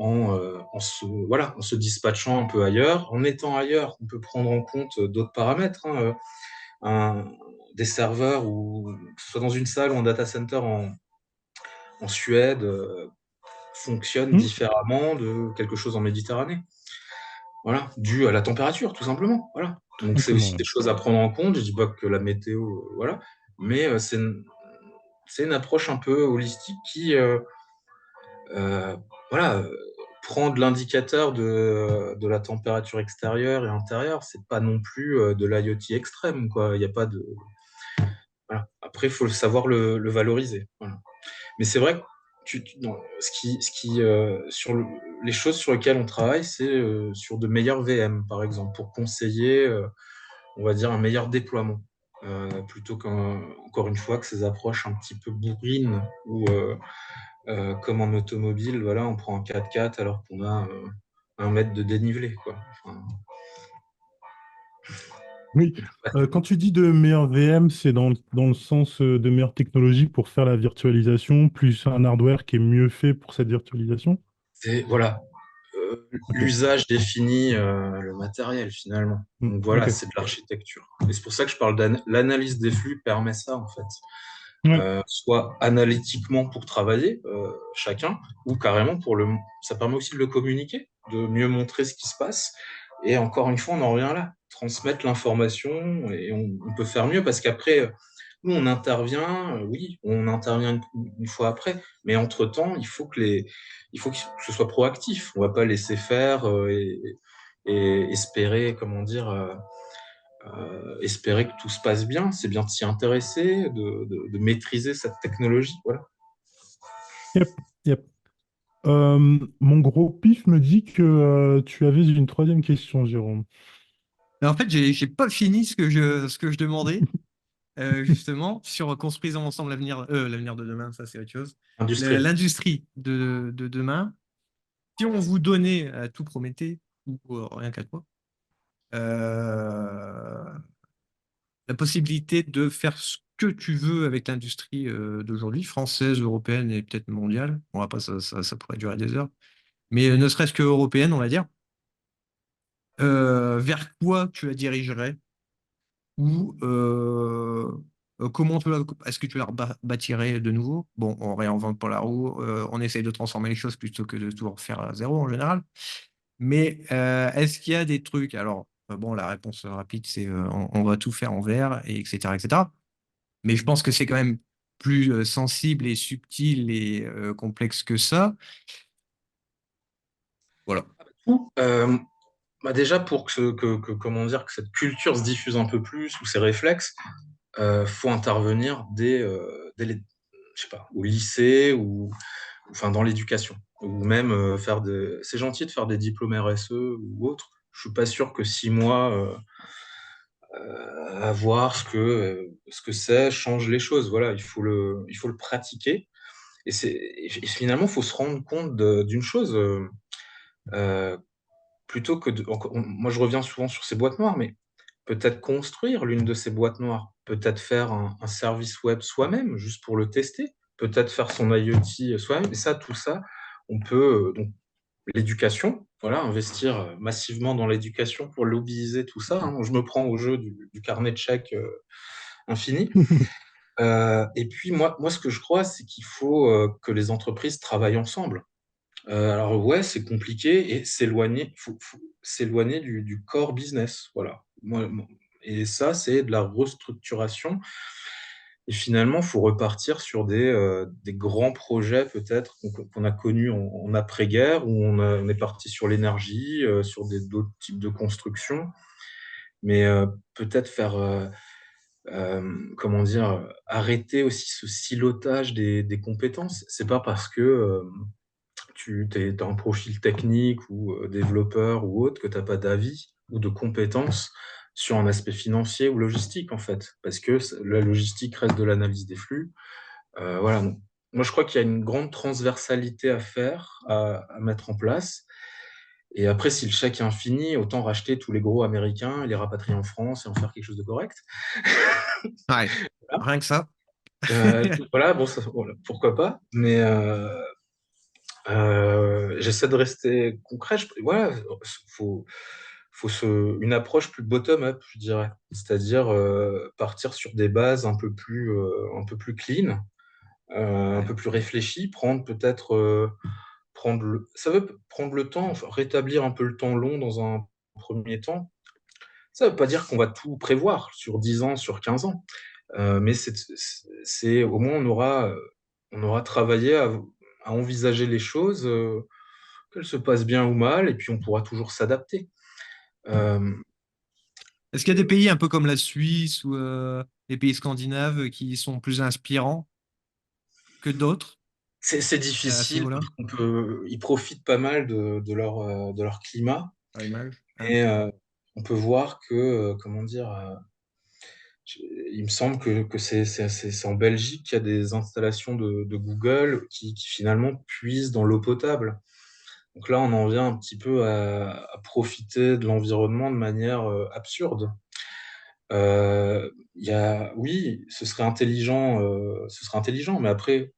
en se dispatchant un peu ailleurs. En étant ailleurs, on peut prendre en compte d'autres paramètres, hein, un- des serveurs, ou que ce soit dans une salle ou un data center en Suède, fonctionne Hum, différemment de quelque chose en Méditerranée. Voilà, dû à la température, tout simplement. Voilà. tout Donc c'est simplement, aussi ouais. des choses à prendre en compte. Je dis pas que la météo, voilà, mais c'est une approche un peu holistique qui, euh, voilà, prendre l'indicateur de la température extérieure et intérieure, c'est pas non plus de l'IoT extrême, quoi. Il y a pas de, voilà. Après, il faut savoir le valoriser. Voilà. Mais c'est vrai que non, les choses sur lesquelles on travaille, c'est sur de meilleurs VM, par exemple, pour conseiller, on va dire, un meilleur déploiement. Plutôt qu'encore une fois que ces approches un petit peu bourrines ou comme en automobile, voilà, on prend un 4x4 alors qu'on a 1 mètre de dénivelé, quoi. Enfin, Oui, ouais, quand tu dis de meilleur VM, c'est dans le sens de meilleure technologie pour faire la virtualisation, plus un hardware qui est mieux fait pour cette virtualisation? voilà, Ok. l'usage définit le matériel finalement. Donc voilà, Ok. c'est de l'architecture. Et c'est pour ça que je parle l'analyse des flux permet ça en fait. Ouais. Soit analytiquement pour travailler chacun, ou carrément ça permet aussi de le communiquer, de mieux montrer ce qui se passe. Et encore une fois, on en revient là, transmettre l'information et on peut faire mieux parce qu'après, nous on intervient, oui, on intervient une fois après, mais entre-temps, il faut que ce soit proactif. On va pas laisser faire et espérer, comment dire, espérer que tout se passe bien, c'est bien de s'y intéresser, de maîtriser cette technologie. Voilà. Yep. Yep. Mon gros pif me dit que tu avais une troisième question, Jérôme. Mais en fait, j'ai pas fini ce que je demandais, justement, sur construisons ensemble l'avenir de demain, ça c'est autre chose. Industrie. L'industrie de demain, si on vous donnait, tout promettait, ou rien qu'à toi, euh, la possibilité de faire ce que tu veux avec l'industrie d'aujourd'hui, française, européenne et peut-être mondiale. Bon, après, ça pourrait durer des heures. Mais ne serait-ce que européenne, on va dire. Vers quoi tu la dirigerais? Ou comment est-ce que tu la bâtirais de nouveau? Bon, on réinvente pas la roue, on essaye de transformer les choses plutôt que de tout refaire à zéro en général. Mais est-ce qu'il y a des trucs? Alors, bon, la réponse rapide, c'est on va tout faire en vert, et etc., etc. Mais je pense que c'est quand même plus sensible et subtil et complexe que ça. Voilà. Euh, déjà, pour comment dire, que cette culture se diffuse un peu plus, ou ces réflexes, faut intervenir je sais pas, au lycée ou enfin dans l'éducation. Ou même c'est gentil de faire des diplômes RSE ou autre. Je suis pas sûr que 6 mois à voir ce que c'est change les choses. Voilà, il faut le pratiquer. Et finalement, il faut se rendre compte d'une chose. Euh, Plutôt que moi je reviens souvent sur ces boîtes noires, mais peut-être construire l'une de ces boîtes noires, peut-être faire un service web soi-même, juste pour le tester, peut-être faire son IoT soi-même, et ça, tout ça, on peut, donc l'éducation, voilà, investir massivement dans l'éducation pour lobbyiser tout ça, hein. Je me prends au jeu du carnet de chèques infini. Et puis moi, ce que je crois, c'est qu'il faut que les entreprises travaillent ensemble. Alors ouais, c'est compliqué et faut s'éloigner du core business, voilà. Et ça, c'est de la restructuration. Et finalement, il faut repartir sur des grands projets peut-être qu'on a connus en après-guerre, où on est parti sur l'énergie, sur d'autres types de constructions, mais peut-être faire, comment dire, arrêter aussi ce silotage des compétences. C'est pas parce que tu as un profil technique ou développeur ou autre, que tu n'as pas d'avis ou de compétences sur un aspect financier ou logistique, en fait. Parce que la logistique reste de l'analyse des flux. Voilà. Donc, moi, je crois qu'il y a une grande transversalité à faire, à mettre en place. Et après, si le chèque est infini, autant racheter tous les gros américains, les rapatrier en France et en faire quelque chose de correct. Ouais, Voilà. rien que ça. Voilà, bon, voilà, pourquoi pas. Mais j'essaie de rester concret. Voilà, faut, une approche plus bottom-up, je dirais. C'est-à-dire partir sur des bases un peu plus clean, un Ouais. peu plus réfléchies, prendre peut-être ça veut prendre le temps, enfin, rétablir un peu le temps long dans un premier temps. Ça ne veut pas dire qu'on va tout prévoir sur 10 ans, sur 15 ans. Mais au moins on aura travaillé à envisager les choses, qu'elles se passent bien ou mal, et puis on pourra toujours s'adapter. Euh, Est-ce qu'il y a des pays un peu comme la Suisse ou les pays scandinaves qui sont plus inspirants que d'autres c'est à ce difficile niveau-là? parce ils profitent pas mal de leur climat, À l'image. Ah. et on peut voir que, comment dire, il me semble que c'est en Belgique qu'il y a des installations de Google qui finalement puisent dans l'eau potable. Donc là, on en vient un petit peu à profiter de l'environnement de manière absurde. Oui, ce serait intelligent, mais après,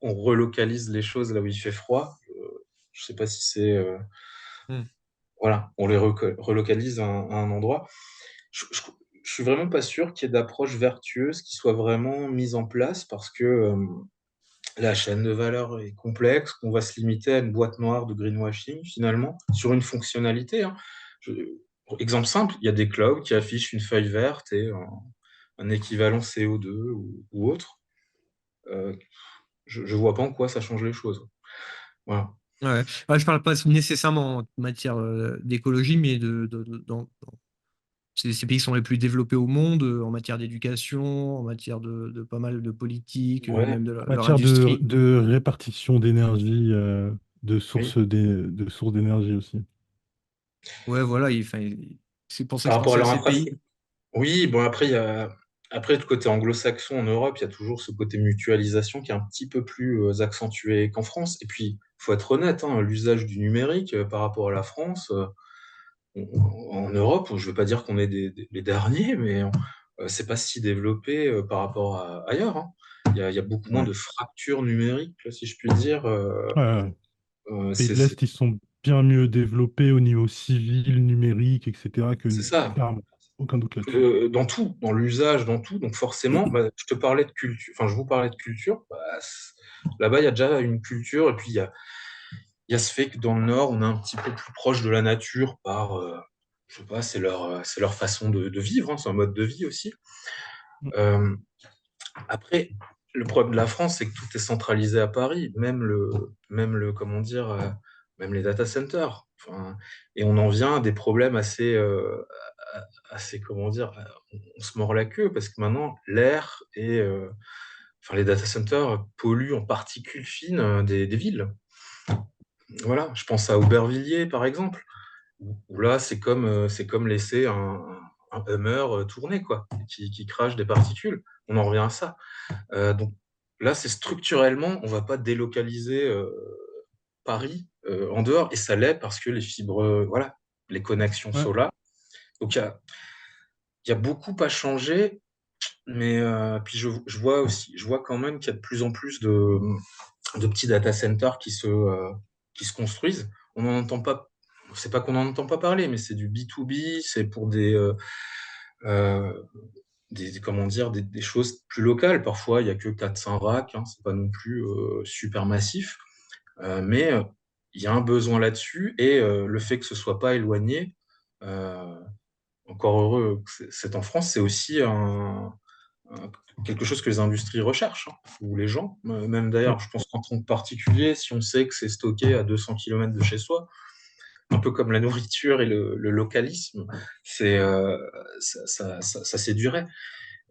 on relocalise les choses là où il fait froid. Je sais pas si c'est, Hmm. voilà, on les relocalise à un endroit. Je, je, je suis vraiment pas sûr qu'il y ait d'approche vertueuse qui soit vraiment mise en place parce que la chaîne de valeur est complexe, qu'on va se limiter à une boîte noire de greenwashing finalement sur une fonctionnalité, hein. Je- Exemple simple, il y a des clouds qui affichent une feuille verte et un équivalent CO2 ou autre. Euh, je ne vois pas en quoi ça change les choses. Voilà. Ouais. Ouais, je parle pas nécessairement en matière d'écologie, mais ces pays sont les plus développés au monde en matière d'éducation, en matière de pas mal de politique, Ouais, même de En leur matière industrie. de répartition d'énergie, oui. de sources d'énergie aussi. Ouais, voilà. Enfin, c'est pour ça que Par je rapport à pensais à leur ces pays. infrastructure. Oui, bon, après, après, du côté anglo-saxon en Europe, il y a toujours ce côté mutualisation qui est un petit peu plus accentué qu'en France. Et puis, il faut être honnête, hein, l'usage du numérique par rapport à la France, en Europe, je ne veux pas dire qu'on est les derniers, mais c'est pas si développé par rapport à ailleurs, hein. Il y a beaucoup moins Ouais. de fractures numériques, là, si je puis dire. Ouais, ouais. Pays de C'est l'Est, ils sont bien mieux développés au niveau civil, numérique, etc. que c'est nous. ça. Clairement. Aucun doute là-dessus. Dans tout, dans l'usage, dans tout. Donc forcément, bah, je te parlais de culture, enfin je vous parlais de culture. Bah, là-bas, il y a déjà une culture, et puis il y a ce fait que dans le Nord, on est un petit peu plus proche de la nature par, je sais pas, c'est leur façon de vivre, hein, c'est un mode de vie aussi. Euh, Après, le problème de la France, c'est que tout est centralisé à Paris, comment dire, même les data centers. Enfin, et on en vient à des problèmes assez, comment dire, on se mord la queue parce que maintenant, l'air est, enfin, les data centers polluent en particules fines des villes. Voilà, je pense à Aubervilliers, par exemple, où là, c'est comme laisser un Hummer tourner, quoi, qui crache des particules. On en revient à ça. Donc là, c'est structurellement, on va pas délocaliser Paris en dehors, et ça l'est parce que les fibres, voilà, les connexions Ouais. sont là. Donc il y a beaucoup à changer, mais puis je vois aussi, je vois quand même qu'il y a de plus en plus de petits data centers qui se construisent. On n'en entend pas, c'est pas qu'on n'en entend pas parler, mais c'est du B2B, c'est pour euh, comment dire, des choses plus locales. Parfois, il y a que 400 racks, hein, c'est pas non plus super massif. Mais il y a un besoin là-dessus, et le fait que ce soit pas éloigné, euh, encore heureux que c'est en France, c'est aussi un- quelque chose que les industries recherchent, hein, ou les gens. Même Ouais. d'ailleurs, je pense qu'en tant que particulier, si on sait que c'est stocké à 200 km de chez soi, un peu comme la nourriture et le localisme, c'est ça séduirait.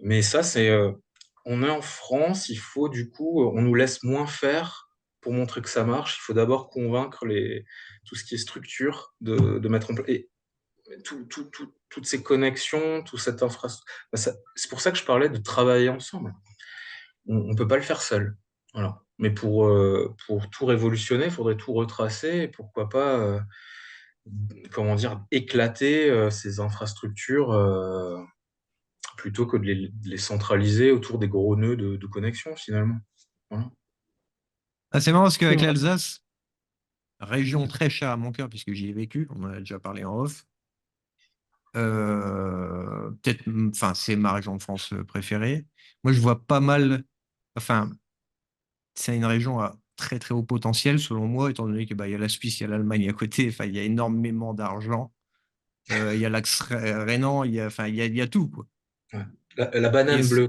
Mais ça, on est en France, il faut du coup, on nous laisse moins faire pour montrer que ça marche. Il faut d'abord convaincre tout ce qui est structure de mettre en place. Et toutes ces connexions, toute cette infrastructure. C'est pour ça que je parlais de travailler ensemble. On ne peut pas le faire seul. Voilà. Mais pour tout révolutionner, il faudrait tout retracer. Et pourquoi pas, comment dire, éclater ces infrastructures plutôt que de les centraliser autour des gros nœuds de connexion, finalement. Voilà. Ah, c'est marrant parce C'est qu'avec vrai. l'Alsace, région très chère à mon cœur, puisque j'y ai vécu, on en a déjà parlé en off, peut-être, enfin, c'est ma région de France préférée. Moi, je vois pas mal, enfin, c'est une région à très très haut potentiel, selon moi, étant donné que bah, il y a la Suisse, il y a l'Allemagne à côté, enfin, il y a énormément d'argent. Il y a l'axe rhénan, enfin, il y a tout, quoi. Ouais. La Et, banane bleue.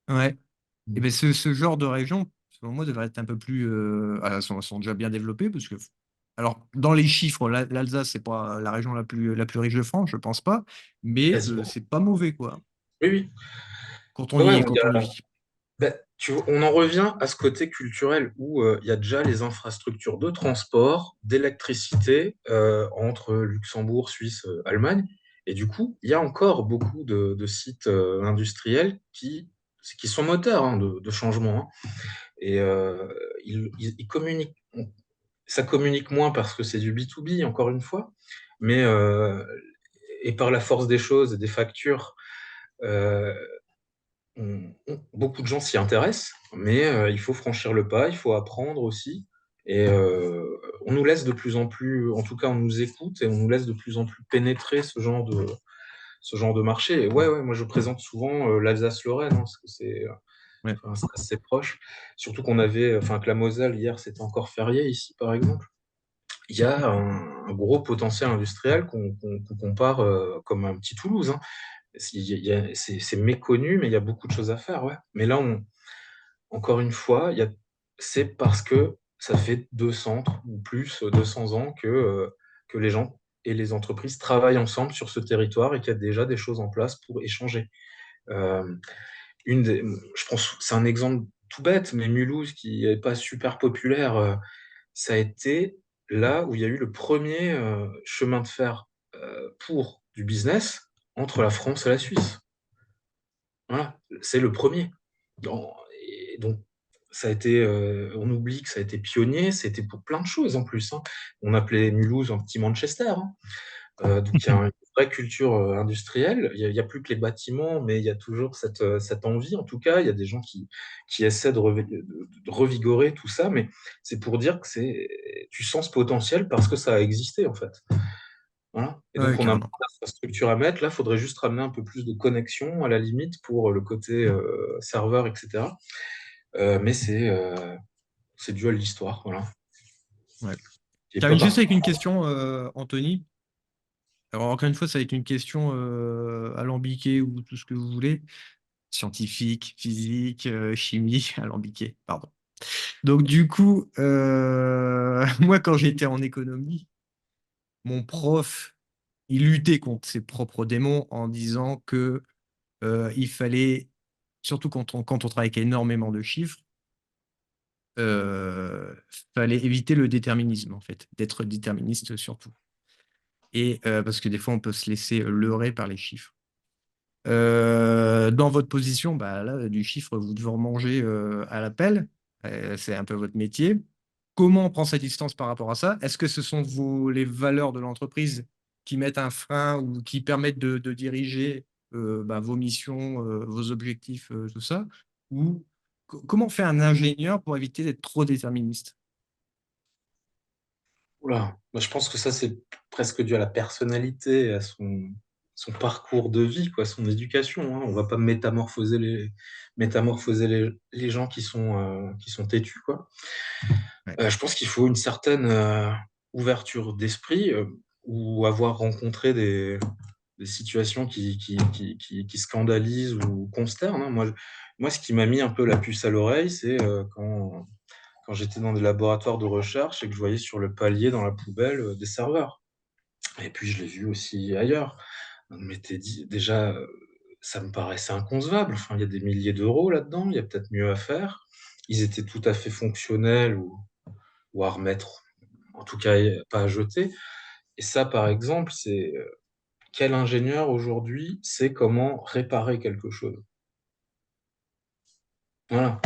ouais. Et ben ce genre de région, selon moi, devrait être un peu plus. Elles sont déjà bien développées parce que. Alors, dans les chiffres, l'Alsace, c'est pas la région la plus riche de France, je pense pas, mais Quasiment. c'est pas mauvais, quoi, Oui, oui. quand Ouais, ouais, quand on y vit. ben, tu vois, on en revient à ce côté culturel où il y a déjà les infrastructures de transport, d'électricité entre Luxembourg, Suisse, Allemagne. Et du coup, il y a encore beaucoup de sites industriels qui sont moteurs, hein, de changement, hein. Et ils communiquent. Ça communique moins parce que c'est du B2B, encore une fois, mais et par la force des choses et des factures, euh, beaucoup de gens s'y intéressent, mais il faut franchir le pas, il faut apprendre aussi. Et on nous laisse de plus en plus, en tout cas, on nous écoute et on nous laisse de plus en plus pénétrer ce genre de marché. Et ouais, ouais, moi je présente souvent l'Alsace-Lorraine, hein, parce que Ouais. enfin, c'est assez proche. Surtout qu'on avait, enfin, que la Moselle, hier, c'était encore férié ici, par exemple. Il y a un gros potentiel industriel qu'on compare comme un petit Toulouse, hein. C'est méconnu, mais il y a beaucoup de choses à faire, ouais. Mais là, encore une fois, c'est parce que ça fait 200 ou plus, 200 ans que les gens et les entreprises travaillent ensemble sur ce territoire et qu'il y a déjà des choses en place pour échanger. Euh, je pense, c'est un exemple tout bête, mais Mulhouse, qui n'est pas super populaire, ça a été là où il y a eu le premier chemin de fer pour du business entre la France et la Suisse. Voilà, c'est le premier. Et donc, ça a été, on oublie que ça a été pionnier, c'était pour plein de choses en plus, hein. On appelait Mulhouse un petit Manchester, hein. Donc, il y a une vraie culture industrielle. Il y a plus que les bâtiments, mais il y a toujours cette envie. En tout cas, il y a des gens qui essaient de revigorer tout ça, mais c'est pour dire que tu sens ce potentiel parce que ça a existé, en fait. Voilà. Et Ouais, donc, on a moins carrément. d'infrastructures à mettre. Là, il faudrait juste ramener un peu plus de connexion, à la limite, pour le côté serveur, etc. Mais c'est dû à l'histoire, voilà. Ouais. Qui est pas Termine juste partout. avec une question, Anthony. Alors, encore une fois, ça va être une question alambiquée ou tout ce que vous voulez. Scientifique, physique, chimie, alambiquée, pardon. Donc, du coup, moi, quand j'étais en économie, mon prof, il luttait contre ses propres démons en disant que il fallait surtout quand on travaille avec énormément de chiffres, fallait éviter le déterminisme, en fait, d'être déterministe surtout. Et parce que des fois, on peut se laisser leurrer par les chiffres. Dans votre position, bah, là, du chiffre, vous devez en manger à l'appel. C'est un peu votre métier. Comment on prend sa distance par rapport à ça? Est-ce que ce sont les valeurs de l'entreprise qui mettent un frein ou qui permettent de diriger bah, vos missions, vos objectifs, tout ça? Ou comment fait un ingénieur pour éviter d'être trop déterministe? Oula, moi, je pense que ça, c'est presque dû à la personnalité, à son parcours de vie, quoi, son éducation, hein. On va pas métamorphoser les gens qui sont têtus, quoi. Ouais. Je pense qu'il faut une certaine ouverture d'esprit ou avoir rencontré des situations qui scandalisent ou consternent, hein. Moi, ce qui m'a mis un peu la puce à l'oreille, c'est quand j'étais dans des laboratoires de recherche et que je voyais sur le palier dans la poubelle des serveurs. Et puis je l'ai vu aussi ailleurs. On m'était dit, déjà, ça me paraissait inconcevable. Enfin, il y a des milliers d'euros là-dedans, il y a peut-être mieux à faire. Ils étaient tout à fait fonctionnels ou à remettre, en tout cas pas à jeter. Et ça, par exemple, c'est quel ingénieur aujourd'hui sait comment réparer quelque chose? Voilà.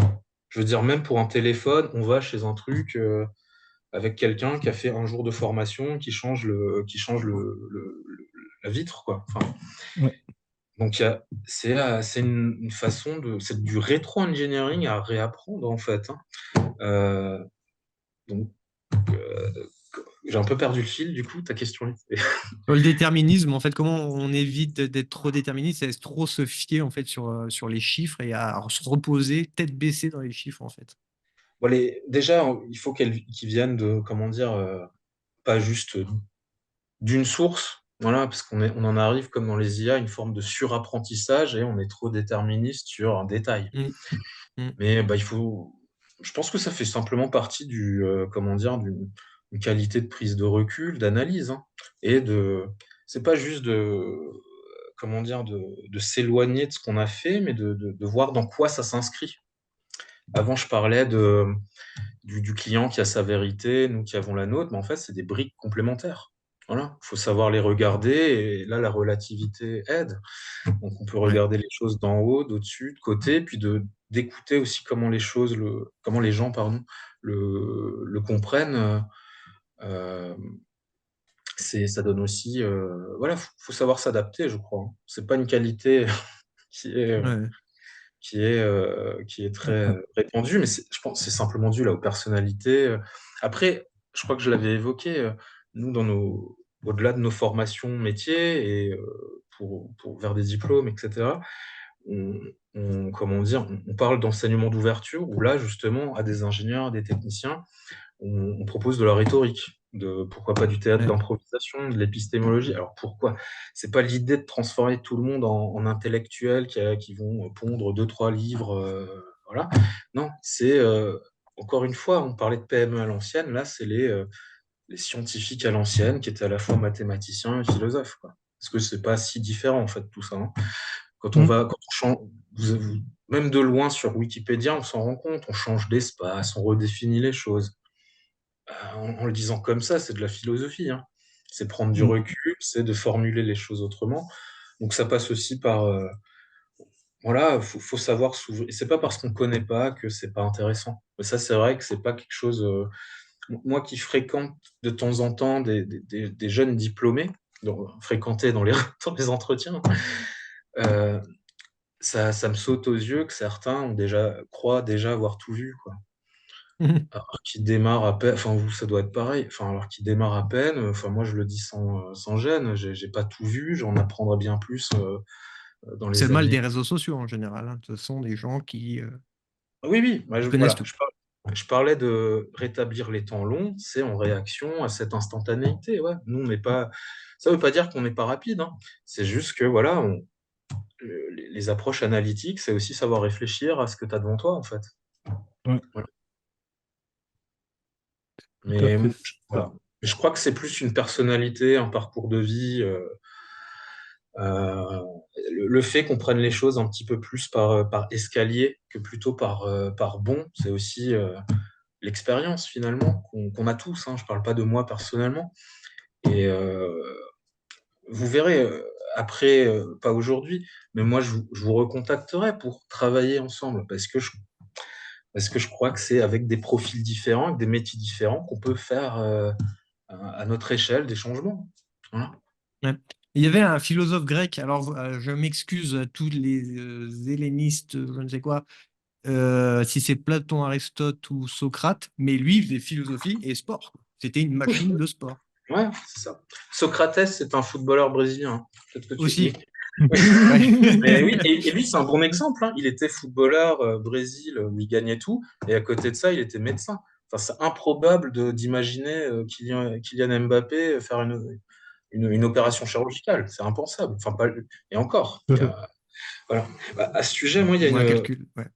Je veux dire, même pour un téléphone, on va chez un truc avec quelqu'un qui a fait un jour de formation, qui change la vitre, quoi. Enfin, Ouais. donc, c'est une façon c'est du rétro-engineering à réapprendre, en fait, hein. Donc, euh, j'ai un peu perdu le fil, du coup, ta question. Sur le déterminisme, en fait, comment on évite d'être trop déterministe, c'est trop se fier en fait sur les chiffres et à se reposer tête baissée dans les chiffres en fait. Bon, déjà, il faut qu'ils viennent de, comment dire, pas juste d'une source, voilà, parce on en arrive, comme dans les IA, à une forme de surapprentissage et on est trop déterministe sur un détail. Mm, mm, Mais bah, je pense que ça fait simplement partie comment dire, d'une qualité de prise de recul, d'analyse, hein, et c'est pas juste comment dire, de s'éloigner de ce qu'on a fait, mais de voir dans quoi ça s'inscrit. Avant, je parlais du client qui a sa vérité, nous qui avons la nôtre, mais en fait, c'est des briques complémentaires. Voilà, il faut savoir les regarder, et là, la relativité aide. Donc, on peut ouais, regarder les choses d'en haut, d'au-dessus, de côté, puis d'écouter aussi comment les gens, pardon, le comprennent. Euh, ça donne aussi, voilà, faut savoir s'adapter, je crois, hein. C'est pas une qualité qui est, ouais, qui est très répandue, mais je pense que c'est simplement dû là aux personnalités. Après, je crois que je l'avais évoqué, nous, au-delà de nos formations métiers et vers des diplômes, etc., on, comment dire, on parle d'enseignement d'ouverture où là, justement, à des ingénieurs, à des techniciens, on propose de la rhétorique, pourquoi pas du théâtre ouais. d'improvisation, de l'épistémologie. Alors pourquoi? C'est pas l'idée de transformer tout le monde en intellectuels qui vont pondre deux, trois livres, voilà. Non, c'est encore une fois, on parlait de PME à l'ancienne, là c'est les scientifiques à l'ancienne qui étaient à la fois mathématiciens et philosophes, quoi. Parce que c'est pas si différent en fait tout ça, hein. Mm. Quand on change, même de loin sur Wikipédia, on s'en rend compte, on change d'espace, on redéfinit les choses. En le disant comme ça, c'est de la philosophie, hein. C'est prendre du Mm. recul, c'est de formuler les choses autrement. Donc ça passe aussi par, voilà, faut savoir s'ouvrir. Et c'est pas parce qu'on connaît pas que c'est pas intéressant. Mais ça, c'est vrai que c'est pas quelque chose. Moi qui fréquente de temps en temps des jeunes diplômés, donc fréquenter dans les dans les entretiens, euh, ça me saute aux yeux que certains croient déjà avoir tout vu, quoi. Alors qu'ils démarrent à peine, enfin vous, ça doit être pareil. Enfin, alors qu'ils démarrent à peine, enfin moi je le dis sans gêne, j'ai pas tout vu, j'en apprendrai bien plus dans C'est les le mal années. des réseaux sociaux en général, hein. Ce sont des gens Oui, oui, qui connaissent voilà, tout. je parlais de rétablir les temps longs, c'est en réaction à cette instantanéité, ouais. Nous, on n'est pas, ça veut pas dire qu'on n'est pas rapide, hein. C'est juste que voilà, les approches analytiques, c'est aussi savoir réfléchir à ce que tu as devant toi, en fait. Ouais, Voilà. tout à fait Voilà. ça. Mais je crois que c'est plus une personnalité, un parcours de vie. Euh, le fait qu'on prenne les choses un petit peu plus par escalier que plutôt par bond, c'est aussi l'expérience finalement qu'on a tous, hein. Je parle pas de moi personnellement. Et vous verrez, après, pas aujourd'hui, mais moi, je vous recontacterai pour travailler ensemble parce que je crois que c'est avec des profils différents, avec des métiers différents qu'on peut faire à notre échelle des changements. Voilà. Ouais. Il y avait un philosophe grec, alors je m'excuse à tous les hellénistes, je ne sais quoi, si c'est Platon, Aristote ou Socrate, mais lui, il faisait philosophie et sport, quoi. C'était une machine de sport Ouais, c'est ça. Socrates, c'est un footballeur brésilien, hein. Peut-être que tu... Oui, aussi. oui. Ouais. Mais oui, et lui, c'est un bon exemple, hein. Il était footballeur Brésil, où il gagnait tout, et à côté de ça, il était médecin. Enfin, c'est improbable d'imaginer Kylian Mbappé faire une opération chirurgicale. C'est impensable. Enfin, pas, et encore. Voilà. Bah, à ce sujet, moi, il y a Ou un une. calcul. Ouais.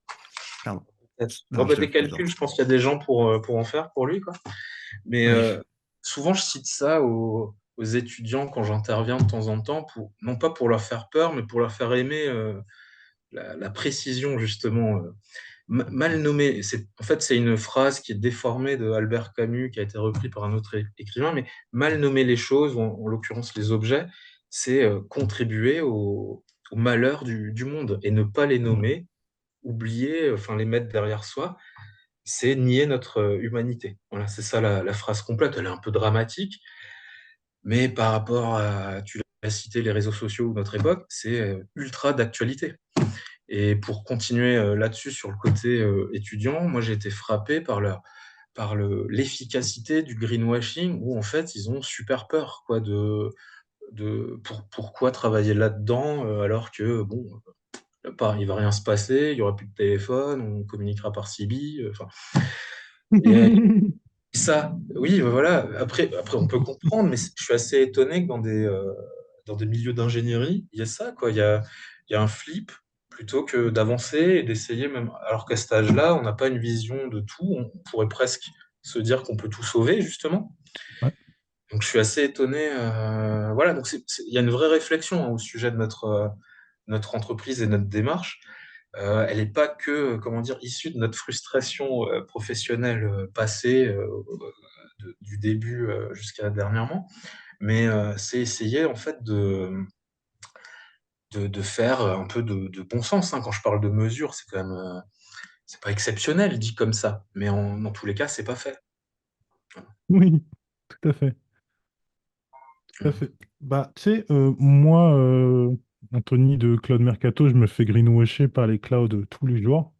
Pardon. Bon, Non, bah, je des calculs, plaisante. je pense qu'il y a des gens pour en faire pour lui, quoi. Mais Oui. souvent, je cite ça aux étudiants quand j'interviens de temps en temps, non pas pour leur faire peur, mais pour leur faire aimer la précision, justement. Mal nommé, en fait, c'est une phrase qui est déformée de Albert Camus, qui a été repris par un autre écrivain, mais mal nommer les choses, ou en l'occurrence les objets, c'est contribuer au malheur du monde, et ne pas les nommer, oublier, enfin les mettre derrière soi, c'est nier notre humanité. Voilà, c'est ça la phrase complète. Elle est un peu dramatique, mais par rapport à, tu l'as cité, les réseaux sociaux ou notre époque, c'est ultra d'actualité. Et pour continuer là-dessus sur le côté étudiant, moi j'ai été frappé l'efficacité du greenwashing où en fait ils ont super peur quoi, pourquoi travailler là-dedans alors que bon, il va rien se passer, il y aura plus de téléphone, on communiquera par CB. Enfin, et ça, oui, voilà. Après, on peut comprendre, mais je suis assez étonné que dans des milieux d'ingénierie, il y a ça, quoi. Il y a un flip plutôt que d'avancer et d'essayer même. Alors qu'à cet âge-là, on n'a pas une vision de tout. On pourrait presque se dire qu'on peut tout sauver, justement. Ouais. Donc, je suis assez étonné. Voilà, donc il y a une vraie réflexion hein, au sujet de notre entreprise et notre démarche. Elle n'est pas que, comment dire, issue de notre frustration professionnelle passée du début jusqu'à dernièrement, mais c'est essayer en fait de faire un peu de bon sens, hein. Quand je parle de mesure, c'est quand même, c'est pas exceptionnel dit comme ça, mais dans tous les cas, c'est pas fait. Oui, tout à fait. Tout à fait. Bah, tu sais, moi, Anthony de Cloud Mercato, je me fais greenwasher par les clouds tous les jours.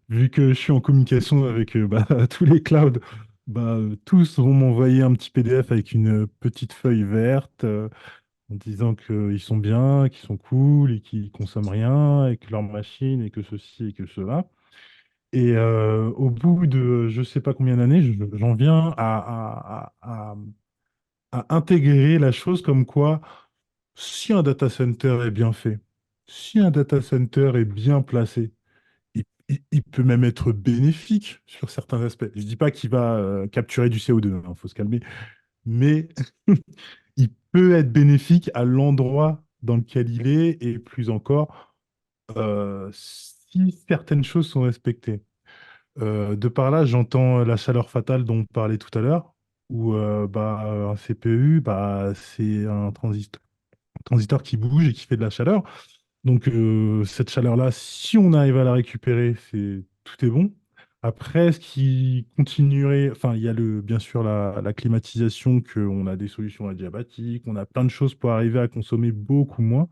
Vu que je suis en communication avec bah, tous les clouds, bah, tous vont m'envoyer un petit PDF avec une petite feuille verte en disant qu'ils sont bien, qu'ils sont cool et qu'ils consomment rien, et que leur machine, et que ceci et que cela. Et au bout de je sais pas combien d'années, j'en viens à intégrer la chose comme quoi, si un data center est bien fait, si un data center est bien placé, il peut même être bénéfique sur certains aspects. Je dis pas qu'il va capturer du CO2, il faut se calmer, mais il peut être bénéfique à l'endroit dans lequel il est et plus encore si certaines choses sont respectées. De par là, j'entends la chaleur fatale dont on parlait tout à l'heure, où bah, un CPU, bah, c'est un transiteur qui bouge et qui fait de la chaleur. Donc cette chaleur-là, si on arrive à la récupérer, tout est bon. Après, ce qui continuerait, enfin, il y a bien sûr la climatisation, qu'on a des solutions adiabatiques, on a plein de choses pour arriver à consommer beaucoup moins.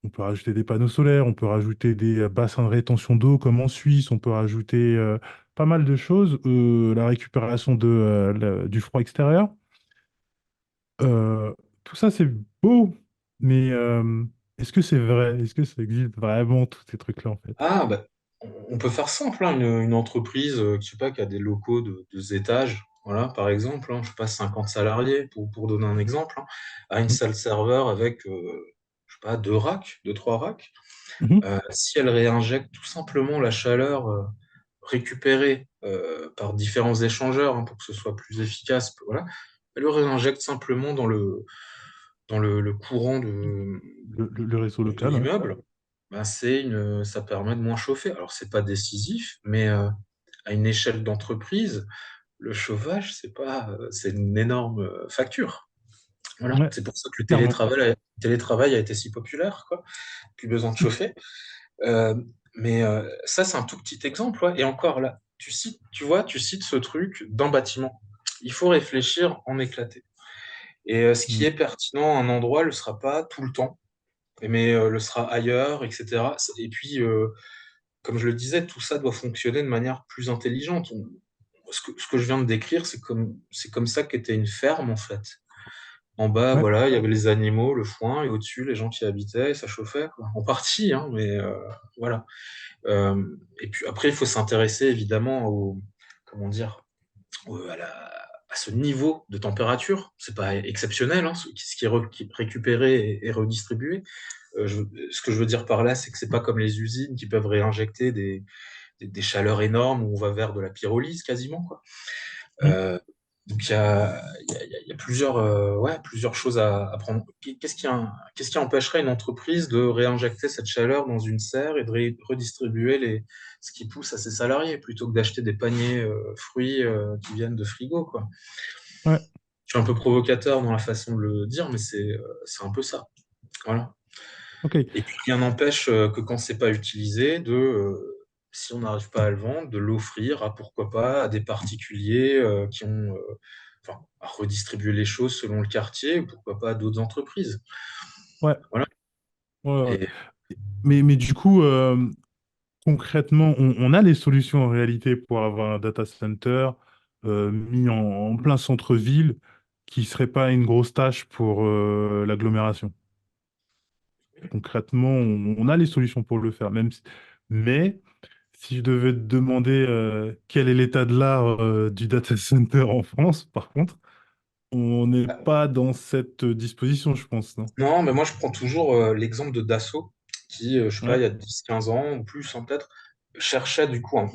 On peut rajouter des panneaux solaires, on peut rajouter des bassins de rétention d'eau comme en Suisse, on peut rajouter pas mal de choses. La récupération du froid extérieur. Euh, Tout ça, c'est beau, mais est-ce que c'est vrai? Est-ce que ça existe vraiment, tous ces trucs-là, en fait? Ah, bah, on peut faire simple, hein, une entreprise je sais pas, qui a des locaux de 2 étages, voilà, par exemple, hein, je sais pas, 50 salariés, pour donner un exemple, hein, a une salle serveur avec, je sais pas, 2 racks, 2, 3 racks. Mhm. Si elle réinjecte tout simplement la chaleur récupérée par différents échangeurs hein, pour que ce soit plus efficace, voilà, elle le réinjecte simplement dans le courant Le réseau de local, ouais. l'immeuble, ben, ça permet de moins chauffer. Alors, c'est pas décisif, mais à une échelle d'entreprise, le chauffage, c'est une énorme facture. Voilà. Ouais, C'est pour ça que le clairement. télétravail a été si populaire, quoi. Plus besoin de chauffer. Euh, mais ça, c'est un tout petit exemple, ouais. Et encore là, tu cites ce truc d'un bâtiment. Il faut réfléchir en éclaté. Et ce qui Mm. est pertinent à un endroit ne le sera pas tout le temps, mais le sera ailleurs, etc. Et puis, comme je le disais, tout ça doit fonctionner de manière plus intelligente. Ce que je viens de décrire, c'est comme ça qu'était une ferme, en fait. En bas, Ouais, voilà, il y avait les animaux, le foin, et au-dessus, les gens qui habitaient, et ça chauffait, quoi. En partie, hein, mais voilà. Et puis après, il faut s'intéresser évidemment comment dire, à ce niveau de température. C'est pas exceptionnel, hein, ce qui est récupéré et redistribué. Ce que je veux dire par là, c'est que c'est pas comme les usines qui peuvent réinjecter des chaleurs énormes où on va vers de la pyrolyse quasiment, quoi. mm, Euh, donc il y a plusieurs choses à prendre. Qu'est-ce qui empêcherait une entreprise de réinjecter cette chaleur dans une serre et de redistribuer ce qui pousse à ses salariés plutôt que d'acheter des paniers fruits qui viennent de frigo, quoi. ouais. Je suis un peu provocateur dans la façon de le dire, mais c'est un peu ça. Voilà. Ok. Et puis rien n'empêche que quand c'est pas utilisé, si on n'arrive pas à le vendre, de l'offrir à pourquoi pas à des particuliers qui ont enfin, à redistribuer les choses selon le quartier, ou pourquoi pas à d'autres entreprises. Ouais, Voilà. ouais, ouais. Et Mais du coup, concrètement, on a les solutions en réalité pour avoir un data center mis en plein centre-ville qui serait pas une grosse tâche pour l'agglomération. Concrètement, on a les solutions pour le faire, mais si je devais te demander quel est l'état de l'art du data center en France, par contre, on n'est pas dans cette disposition, je pense, non? non, mais moi je prends toujours l'exemple de Dassault, qui, je sais pas, Ouais, il y a 10 15 ans ou plus, hein, peut-être, cherchait du coup un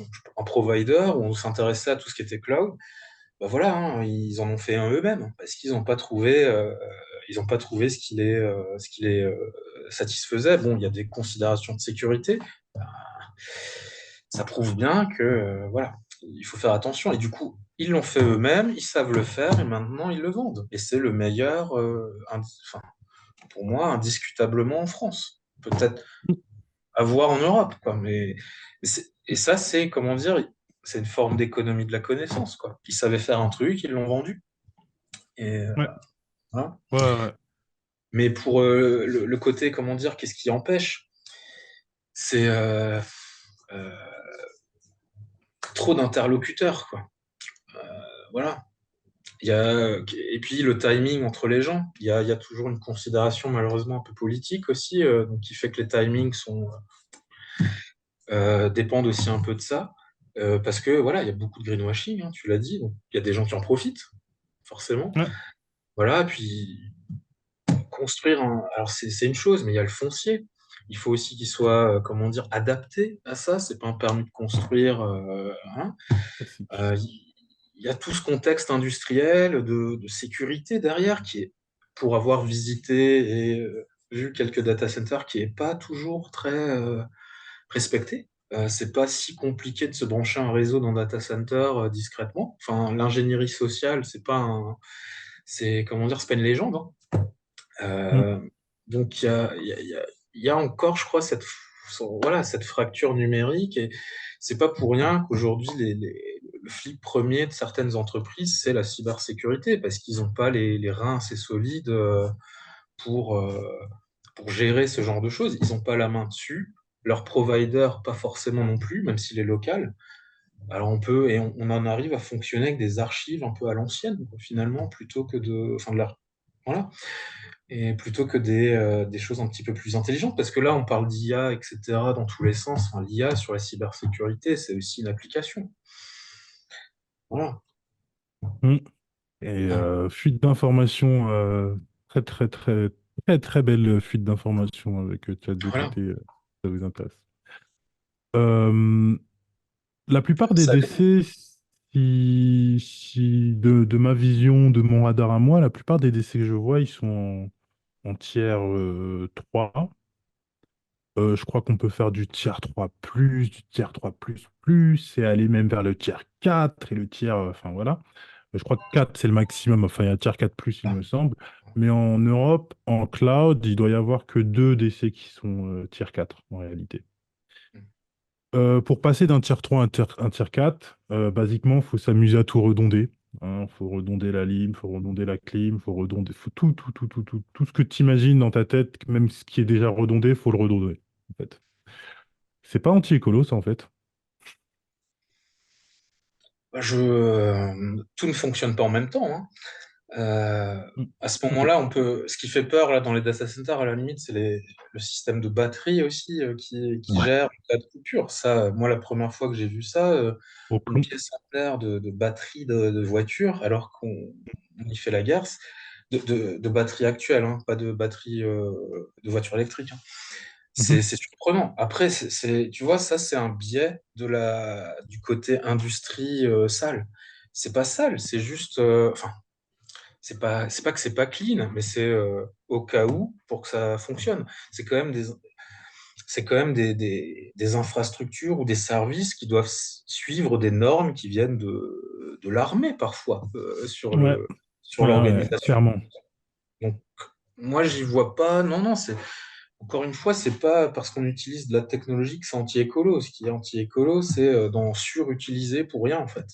provider où on s'intéressait à tout ce qui était cloud. Bah voilà, hein, ils en ont fait un eux-mêmes parce qu'ils n'ont pas trouvé ce qui les satisfaisait. Bon, il y a des considérations de sécurité. Ça prouve bien que voilà, il faut faire attention. Et du coup, ils l'ont fait eux-mêmes, ils savent le faire et maintenant ils le vendent. Et c'est le meilleur, enfin, pour moi, indiscutablement en France. Peut-être à voir en Europe, quoi. Et ça, c'est comment dire, c'est une forme d'économie de la connaissance, quoi. Ils savaient faire un truc, ils l'ont vendu. Et ouais, voilà. ouais, ouais. Mais pour le côté, comment dire, qu'est-ce qui empêche? C'est euh, trop d'interlocuteurs, quoi. Voilà. Et puis le timing entre les gens. Il y a toujours une considération malheureusement un peu politique aussi, donc qui fait que les timings dépendent aussi un peu de ça. Parce que voilà, il y a beaucoup de greenwashing, hein, tu l'as dit, donc il y a des gens qui en profitent, forcément. Ouais. Voilà, puis alors c'est une chose, mais il y a le foncier. Il faut aussi qu'il soit, comment dire, adapté à ça. C'est pas un permis de construire, hein. Classique. Il y a tout ce contexte industriel de sécurité derrière qui est, pour avoir visité et vu quelques data centers, qui est pas toujours très respecté. C'est pas si compliqué de se brancher un réseau dans data center discrètement. Enfin, l'ingénierie sociale, c'est comment dire, c'est pas une légende, hein. Mm. Euh, donc il y a encore, je crois, voilà, cette fracture numérique et c'est pas pour rien qu'aujourd'hui le flip premier de certaines entreprises, c'est la cybersécurité parce qu'ils n'ont pas les reins assez solides pour, euh, pour gérer ce genre de choses. Ils n'ont pas la main dessus. Leur provider, pas forcément non plus, même s'il est local. Alors on en arrive à fonctionner avec des archives un peu à l'ancienne, quoi, finalement, plutôt que voilà, et plutôt que des choses un petit peu plus intelligentes, parce que là, on parle d'IA, etc., dans tous les sens. Enfin, l'IA sur la cybersécurité, c'est aussi une application. Voilà. Mm. Et fuite d'informations, très, très, très, très, très belle fuite d'informations avec Voilà. ChatGPT, ça vous intéresse. Euh, la plupart des Ça, décès, de ma vision, de mon radar à moi, la plupart des décès que je vois, ils sont en tiers 3. Je crois qu'on peut faire du tiers 3 du tiers 3 et aller même vers le tiers 4 et le tiers, enfin voilà. Je crois que 4 c'est le maximum, enfin il y a un tiers 4 il Ah. me semble. Mais en Europe, en cloud, il doit y avoir que 2 DC qui sont tiers 4 en réalité. Pour passer d'un tiers 3 à un tiers 4, basiquement, il faut s'amuser à tout redonder. Il faut redonder la lime, il faut redonder la clim, il faut redonder faut tout ce que tu imagines dans ta tête, même ce qui est déjà redondé, il faut le redonder, en fait. C'est pas anti-écolo, ça, en fait. Tout ne fonctionne pas en même temps, hein. Mm. À ce Ok. moment-là, ce qui fait peur là, dans les data centers, à la limite, c'est le système de batterie aussi qui Ouais. gère en cas de coupure. Ça, moi, la première fois que j'ai vu ça, Au une plomb. pièce entière de batterie de voiture, alors qu'on y fait la guerre, de batterie actuelle, hein, pas de batterie de voiture électrique, hein. Mhm. C'est surprenant. Après, tu vois, ça, c'est un biais du côté industrie sale. C'est pas sale, c'est juste, enfin, c'est pas que c'est pas clean, mais c'est au cas où pour que ça fonctionne. C'est quand même des infrastructures ou des services qui doivent suivre des normes qui viennent de l'armée parfois Ouais, sur ouais, ouais, l'organisation. clairement. Donc moi j'y vois pas. Non, non, c'est encore une fois, c'est pas parce qu'on utilise de la technologie que c'est anti-écolo. Ce qui est anti-écolo, c'est d'en surutiliser pour rien en fait.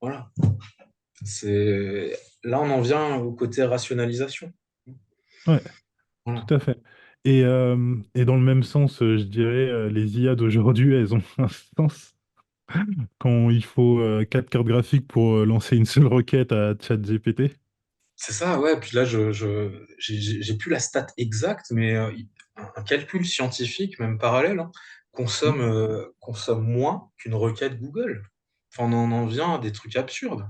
Voilà. Là on en vient au côté rationalisation. Ouais, Voilà. tout à fait. Et dans le même sens, je dirais, les IA d'aujourd'hui, elles ont un sens quand il faut 4 cartes graphiques pour lancer une seule requête à ChatGPT. C'est ça, ouais. Puis là, j'ai plus la stat exacte, mais un calcul scientifique, même parallèle, hein, Mm. consomme moins qu'une requête Google. Enfin, on en vient à des trucs absurdes.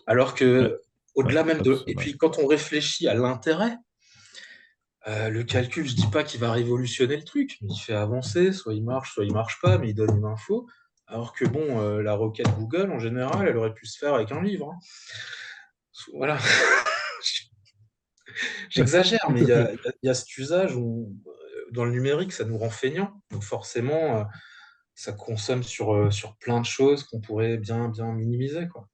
Alors Ouais, que, ouais, au-delà même c'est de. Et absurde. Ouais. puis, quand on réfléchit à l'intérêt, le calcul, je dis pas qu'il va révolutionner le truc, mais il fait avancer, soit il marche pas, mais il donne une info. Alors que, bon, la requête Google, en général, elle aurait pu se faire avec un livre, hein. Voilà. Ouais, J'exagère, tout mais à fait. il y a cet usage où, dans le numérique, ça nous rend feignants. Donc forcément, ça consomme sur plein de choses qu'on pourrait bien, bien minimiser, quoi.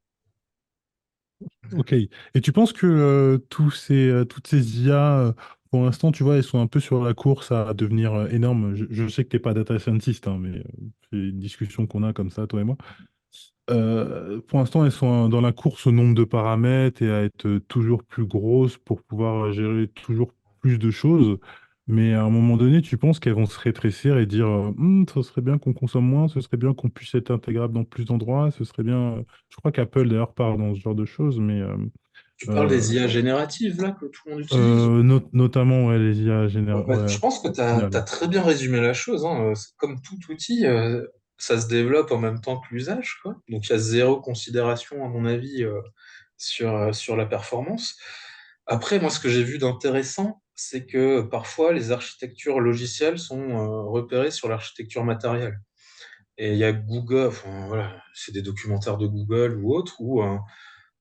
Ok. Et tu penses que toutes ces IA, pour l'instant, tu vois, elles sont un peu sur la course à devenir énormes. Je sais que tu n'es pas data scientist, hein, mais c'est une discussion qu'on a comme ça, toi et moi. Pour l'instant, elles sont dans la course au nombre de paramètres et à être toujours plus grosses pour pouvoir gérer toujours plus de choses. Mais à un moment donné, tu penses qu'elles vont se rétrécir et dire ça serait bien qu'on consomme moins, ce serait bien qu'on puisse être intégrable dans plus d'endroits, ce serait bien. Je crois qu'Apple d'ailleurs parle dans ce genre de choses, mais Tu parles euh, des IA génératives, là, que tout le monde utilise. notamment ouais, les IA Ouais, générales. bah, je Ouais, pense que tu as générales. très bien résumé la chose, hein. C'est comme tout outil, ça se développe en même temps que l'usage, quoi. Donc il y a zéro considération, à mon avis, sur la performance. Après, moi, ce que j'ai vu d'intéressant, c'est que parfois les architectures logicielles sont repérées sur l'architecture matérielle. Et il y a Google, enfin voilà, c'est des documentaires de Google ou autres, où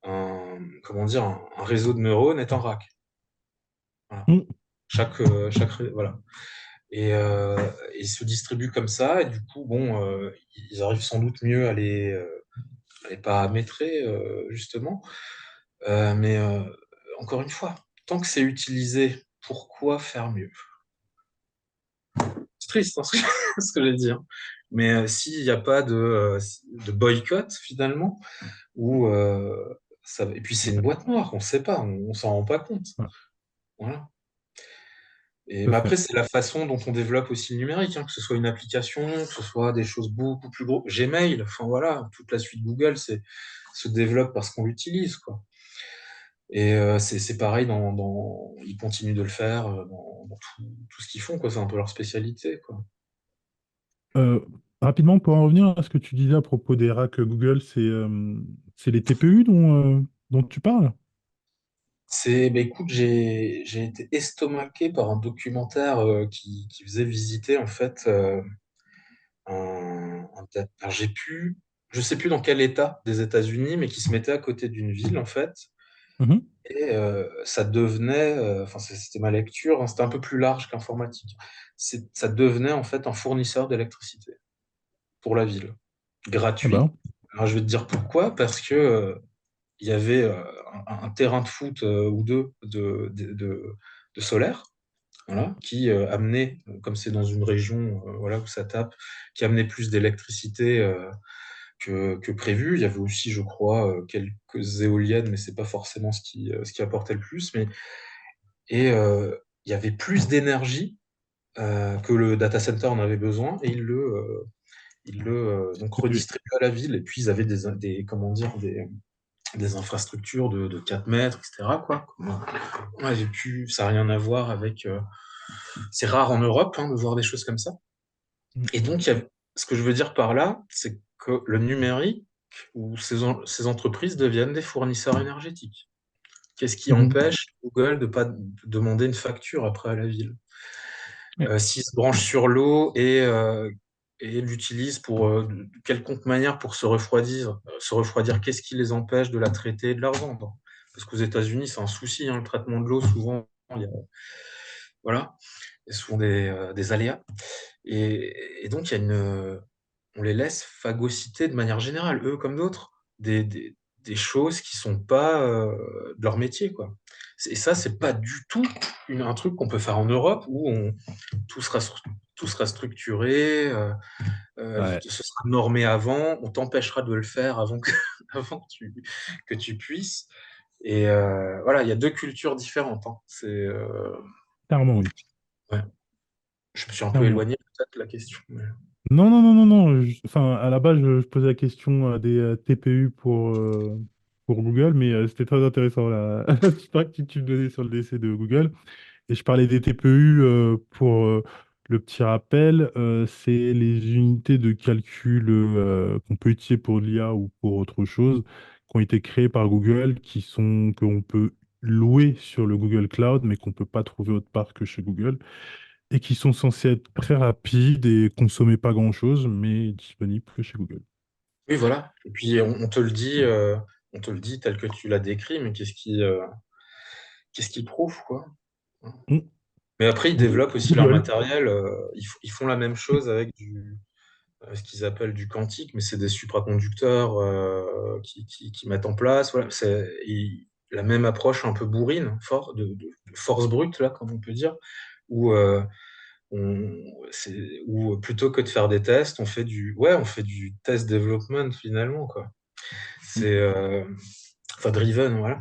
comment dire, un réseau de neurones est un rack. Voilà. Mm. Voilà. Et ils se distribuent comme ça, et du coup, bon, ils arrivent sans doute mieux à les paramétrer, justement. Mais encore une fois, tant que c'est utilisé, pourquoi faire mieux? C'est triste, hein, ce que j'ai dit, hein. Mais s'il n'y a pas de boycott, finalement, ou et puis c'est une Ouais, boîte noire, on ne sait pas, on s'en rend pas compte. ouais, Voilà. Et, tout à mais fait. après, c'est la façon dont on développe aussi le numérique, hein, que ce soit une application, que ce soit des choses beaucoup plus gros. Gmail, enfin voilà, toute la suite Google se développe parce qu'on l'utilise, quoi. Et c'est pareil ils continuent de le faire dans tout ce qu'ils font, quoi. C'est un peu leur spécialité, quoi. Euh, Rapidement, pour en revenir à ce que tu disais à propos des racks Google, c'est les TPU dont tu parles? Bah, écoute, j'ai été estomaqué par un documentaire qui faisait visiter en fait alors je sais plus dans quel état des États-Unis, mais qui se mettait à côté d'une ville en fait, Mhm. Et ça devenait, enfin c'était ma lecture, hein, c'était un peu plus large qu'informatique. Ça devenait en fait un fournisseur d'électricité pour la ville, Ah gratuit. bah. Alors je vais te dire pourquoi, parce que il y avait un terrain de foot ou deux de solaire, voilà, qui amenait, comme c'est dans une région voilà, où ça tape, qui amenait plus d'électricité que prévu. Il y avait aussi, je crois, quelques éoliennes, mais c'est pas forcément ce qui apportait le plus. Et il y avait plus d'énergie que le data center en avait besoin, et ils le donc Oui. redistribuaient à la ville. Et puis ils avaient comment dire, des infrastructures de 4 mètres, etc., quoi. On avait ça n'a rien à voir avec. C'est rare en Europe, hein, de voir des choses comme ça. Mm. Et donc, ce que je veux dire par là, c'est que le numérique ou ces entreprises deviennent des fournisseurs énergétiques. Qu'est-ce qui Mhm. empêche Google de pas demander une facture après à la ville? Ouais. S'ils se branchent sur l'eau et l'utilisent pour de quelconque manière pour se refroidir, qu'est-ce qui les empêche de la traiter et de la revendre? Parce qu'aux États-Unis, c'est un souci, hein, le traitement de l'eau, souvent, il y a, voilà, il y a souvent des aléas. Et donc, on les laisse phagocyter de manière générale, eux comme d'autres, des choses qui sont pas de leur métier, quoi. Et ça, c'est pas du tout un truc qu'on peut faire en Europe où tout sera, tout sera structuré, Ouais. ce sera normé avant, on t'empêchera de le faire avant que, avant que tu puisses. Et voilà, il y a deux cultures différentes, hein. Clairement, oui. Ouais. Je me suis un peu Clairement. éloigné peut-être de la question. Non, non, non, non, non. Enfin, à la base, je posais la question des TPU pour Google, mais c'était très intéressant la petite pratique que tu me donnais sur le décès de Google. Et je parlais des TPU pour le petit rappel, c'est les unités de calcul qu'on peut utiliser pour l'IA ou pour autre chose, qui ont été créées par Google, qu'on peut louer sur le Google Cloud, mais qu'on ne peut pas trouver autre part que chez Google, et qui sont censés être très rapides et consommer pas grand-chose, mais disponibles que chez Google. Oui, voilà. Et puis on te le dit tel que tu l'as décrit, mais qu'est-ce qu'il prouve, quoi. Mm. Mais après, ils développent aussi leur Google. matériel. Ils font la même chose avec ce qu'ils appellent du quantique, mais c'est des supraconducteurs qui mettent en place. Voilà, la même approche un peu bourrine, de force brute, là, comme on peut dire, où, où plutôt que de faire des tests, on fait du test development finalement, quoi. Mm. C'est enfin driven, voilà.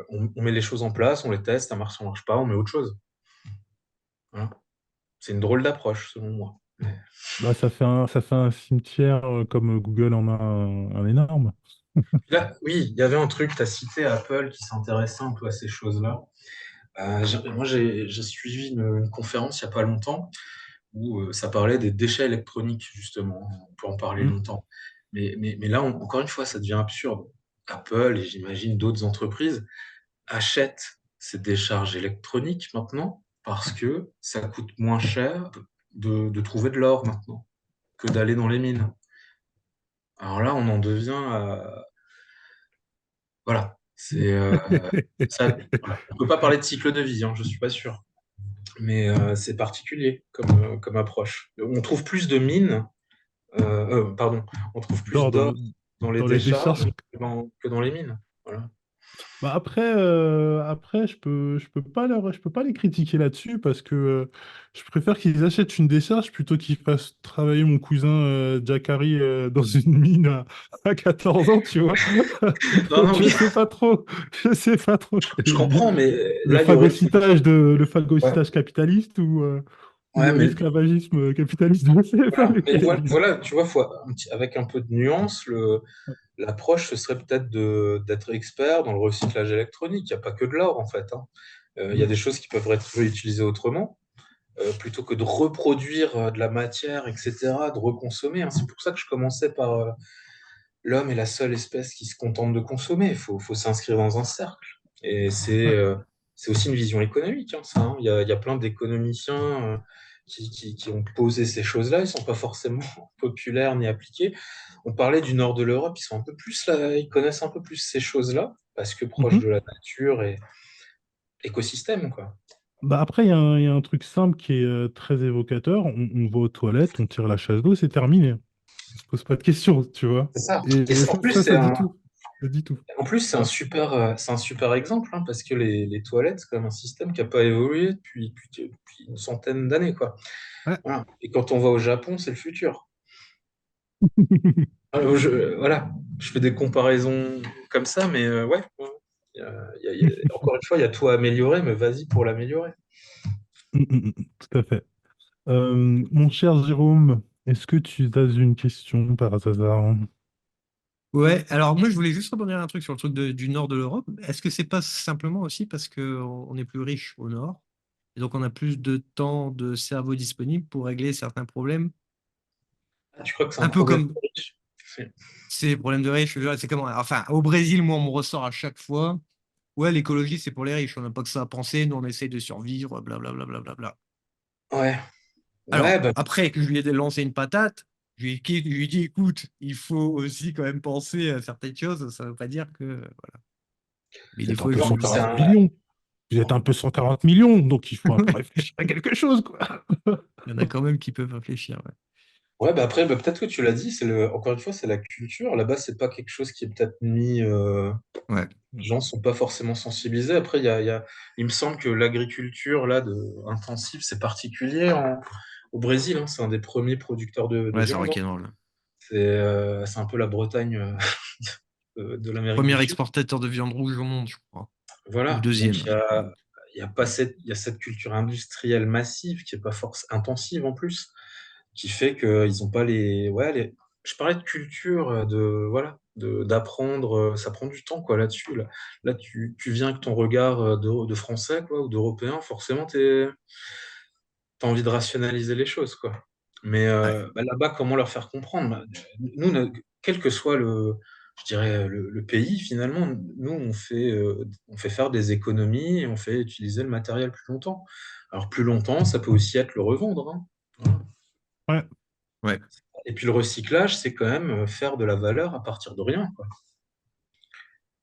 On met les choses en place, on les teste, ça marche pas, on met autre chose. Voilà. C'est une drôle d'approche, selon moi. Bah, ça fait un cimetière comme Google en a un énorme. Là, oui, il y avait un truc, tu as cité Apple qui s'intéressait un peu à ces choses-là. Moi, j'ai suivi une conférence il n'y a pas longtemps où ça parlait des déchets électroniques, justement. On peut en parler Mm. longtemps. Mais là, encore une fois, ça devient absurde. Apple et j'imagine d'autres entreprises achètent ces décharges électroniques maintenant parce que ça coûte moins cher de trouver de l'or maintenant que d'aller dans les mines. Alors là, on en devient voilà. Voilà. On peut pas parler de cycle de vie, hein, je suis pas sûr. Mais c'est particulier comme approche. On trouve plus de mines, pardon, on trouve plus D'or d'or dans les dans les décharges décharges. que dans les mines. Voilà. Bah après, je peux pas les critiquer là-dessus parce que je préfère qu'ils achètent une décharge plutôt qu'ils fassent travailler mon cousin Jacari dans une mine à 14 ans, tu vois. Non, Donc non, oui, je sais pas trop. je comprends, mais là, il y aurait le truc. Le Ouais, phagocytage capitaliste ou ouais, mais l'esclavagisme capitaliste, je sais pas voilà. Mais lequel. voilà, tu vois, avec un peu de nuance, l'approche, ce serait peut-être d'être expert dans le recyclage électronique. Il n'y a pas que de l'or, en fait, hein. Il y a Mm. des choses qui peuvent être réutilisées autrement, plutôt que de reproduire de la matière, etc., de reconsommer, hein. C'est pour ça que je commençais par l'homme est la seule espèce qui se contente de consommer. Il faut s'inscrire dans un cercle. Et Ouais. c'est aussi une vision économique, hein, ça, hein. Il y a plein d'économiciens qui ont posé ces choses-là. Ils ne sont pas forcément populaires ni appliqués. On parlait du nord de l'Europe, ils sont un peu plus là, ils connaissent un peu plus ces choses-là. parce que proche Mhm. de la nature et écosystème, quoi. Bah après, il y a un truc simple qui est très évocateur. On va aux toilettes, on tire la chasse d'eau, c'est terminé. On se pose pas de questions, tu vois. C'est ça. Et Et en plus, ça dit tout. Ça dit tout. c'est un super exemple, hein, parce que les toilettes, c'est quand même un système qui n'a pas évolué depuis une centaine d'années, quoi. Ouais. Voilà. Et quand on va au Japon, c'est le futur. Voilà, je fais des comparaisons comme ça, mais ouais. Ouais. Encore une fois, il y a tout à améliorer, mais vas-y pour l'améliorer. Tout à fait. Mon cher Jérôme, est-ce que tu as une question par hasard? Ouais, alors moi je voulais juste rebondir un truc sur le truc du nord de l'Europe. Est-ce que c'est pas simplement aussi parce qu'on est plus riche au nord et donc on a plus de temps de cerveau disponible pour régler certains problèmes? Ah, tu crois que c'est un Un peu problème comme de riche? ces problèmes de riches, je veux dire, c'est comment? Enfin, au Brésil, moi on me ressort à chaque fois. Ouais, l'écologie c'est pour les riches, on n'a pas que ça à penser, nous on essaye de survivre, blablabla. Bla, bla, bla, bla. Ouais, Alors, ouais, bah, après que je lui ai lancé une patate, je lui ai dit, écoute, il faut aussi quand même penser à certaines choses, ça ne veut pas dire que. Voilà. Mais Vous des êtes un fois, peu je non, lui. 140 millions. Vous êtes un peu 140 millions, donc il faut un peu réfléchir à quelque chose, quoi. Il y en a quand même qui peuvent réfléchir. Ouais. ouais, bah après, bah, peut-être que tu l'as dit, encore une fois, c'est la culture. Là-bas, c'est pas quelque chose qui est peut-être mis. Ouais. Les gens sont pas forcément sensibilisés. Après, il me semble que l'agriculture là intensive, c'est particulier au Brésil. Hein. C'est un des premiers producteurs de Ouais, c'est viande. Hein. rock'n'roll. C'est un peu la Bretagne de l'Amérique du Premier Sud. exportateur de viande rouge au monde, je crois. Ou Voilà. Donc deuxième. il y a pas il y a cette culture industrielle massive qui est pas force intensive en plus, qui fait qu'ils ont pas Je parlais de culture, voilà, d'apprendre. Ça prend du temps quoi là-dessus. Là tu viens avec ton regard de français quoi ou d'européen. Forcément, t'as envie de rationaliser les choses quoi. Mais Ouais. bah, là-bas, comment leur faire comprendre? Bah, nous, quel que soit je dirais, le pays, finalement, nous, on fait faire des économies et on fait utiliser le matériel plus longtemps. Alors, plus longtemps, ça peut aussi être le revendre. Hein. Voilà. Ouais. Ouais. Et puis, le recyclage, c'est quand même faire de la valeur à partir de rien, quoi.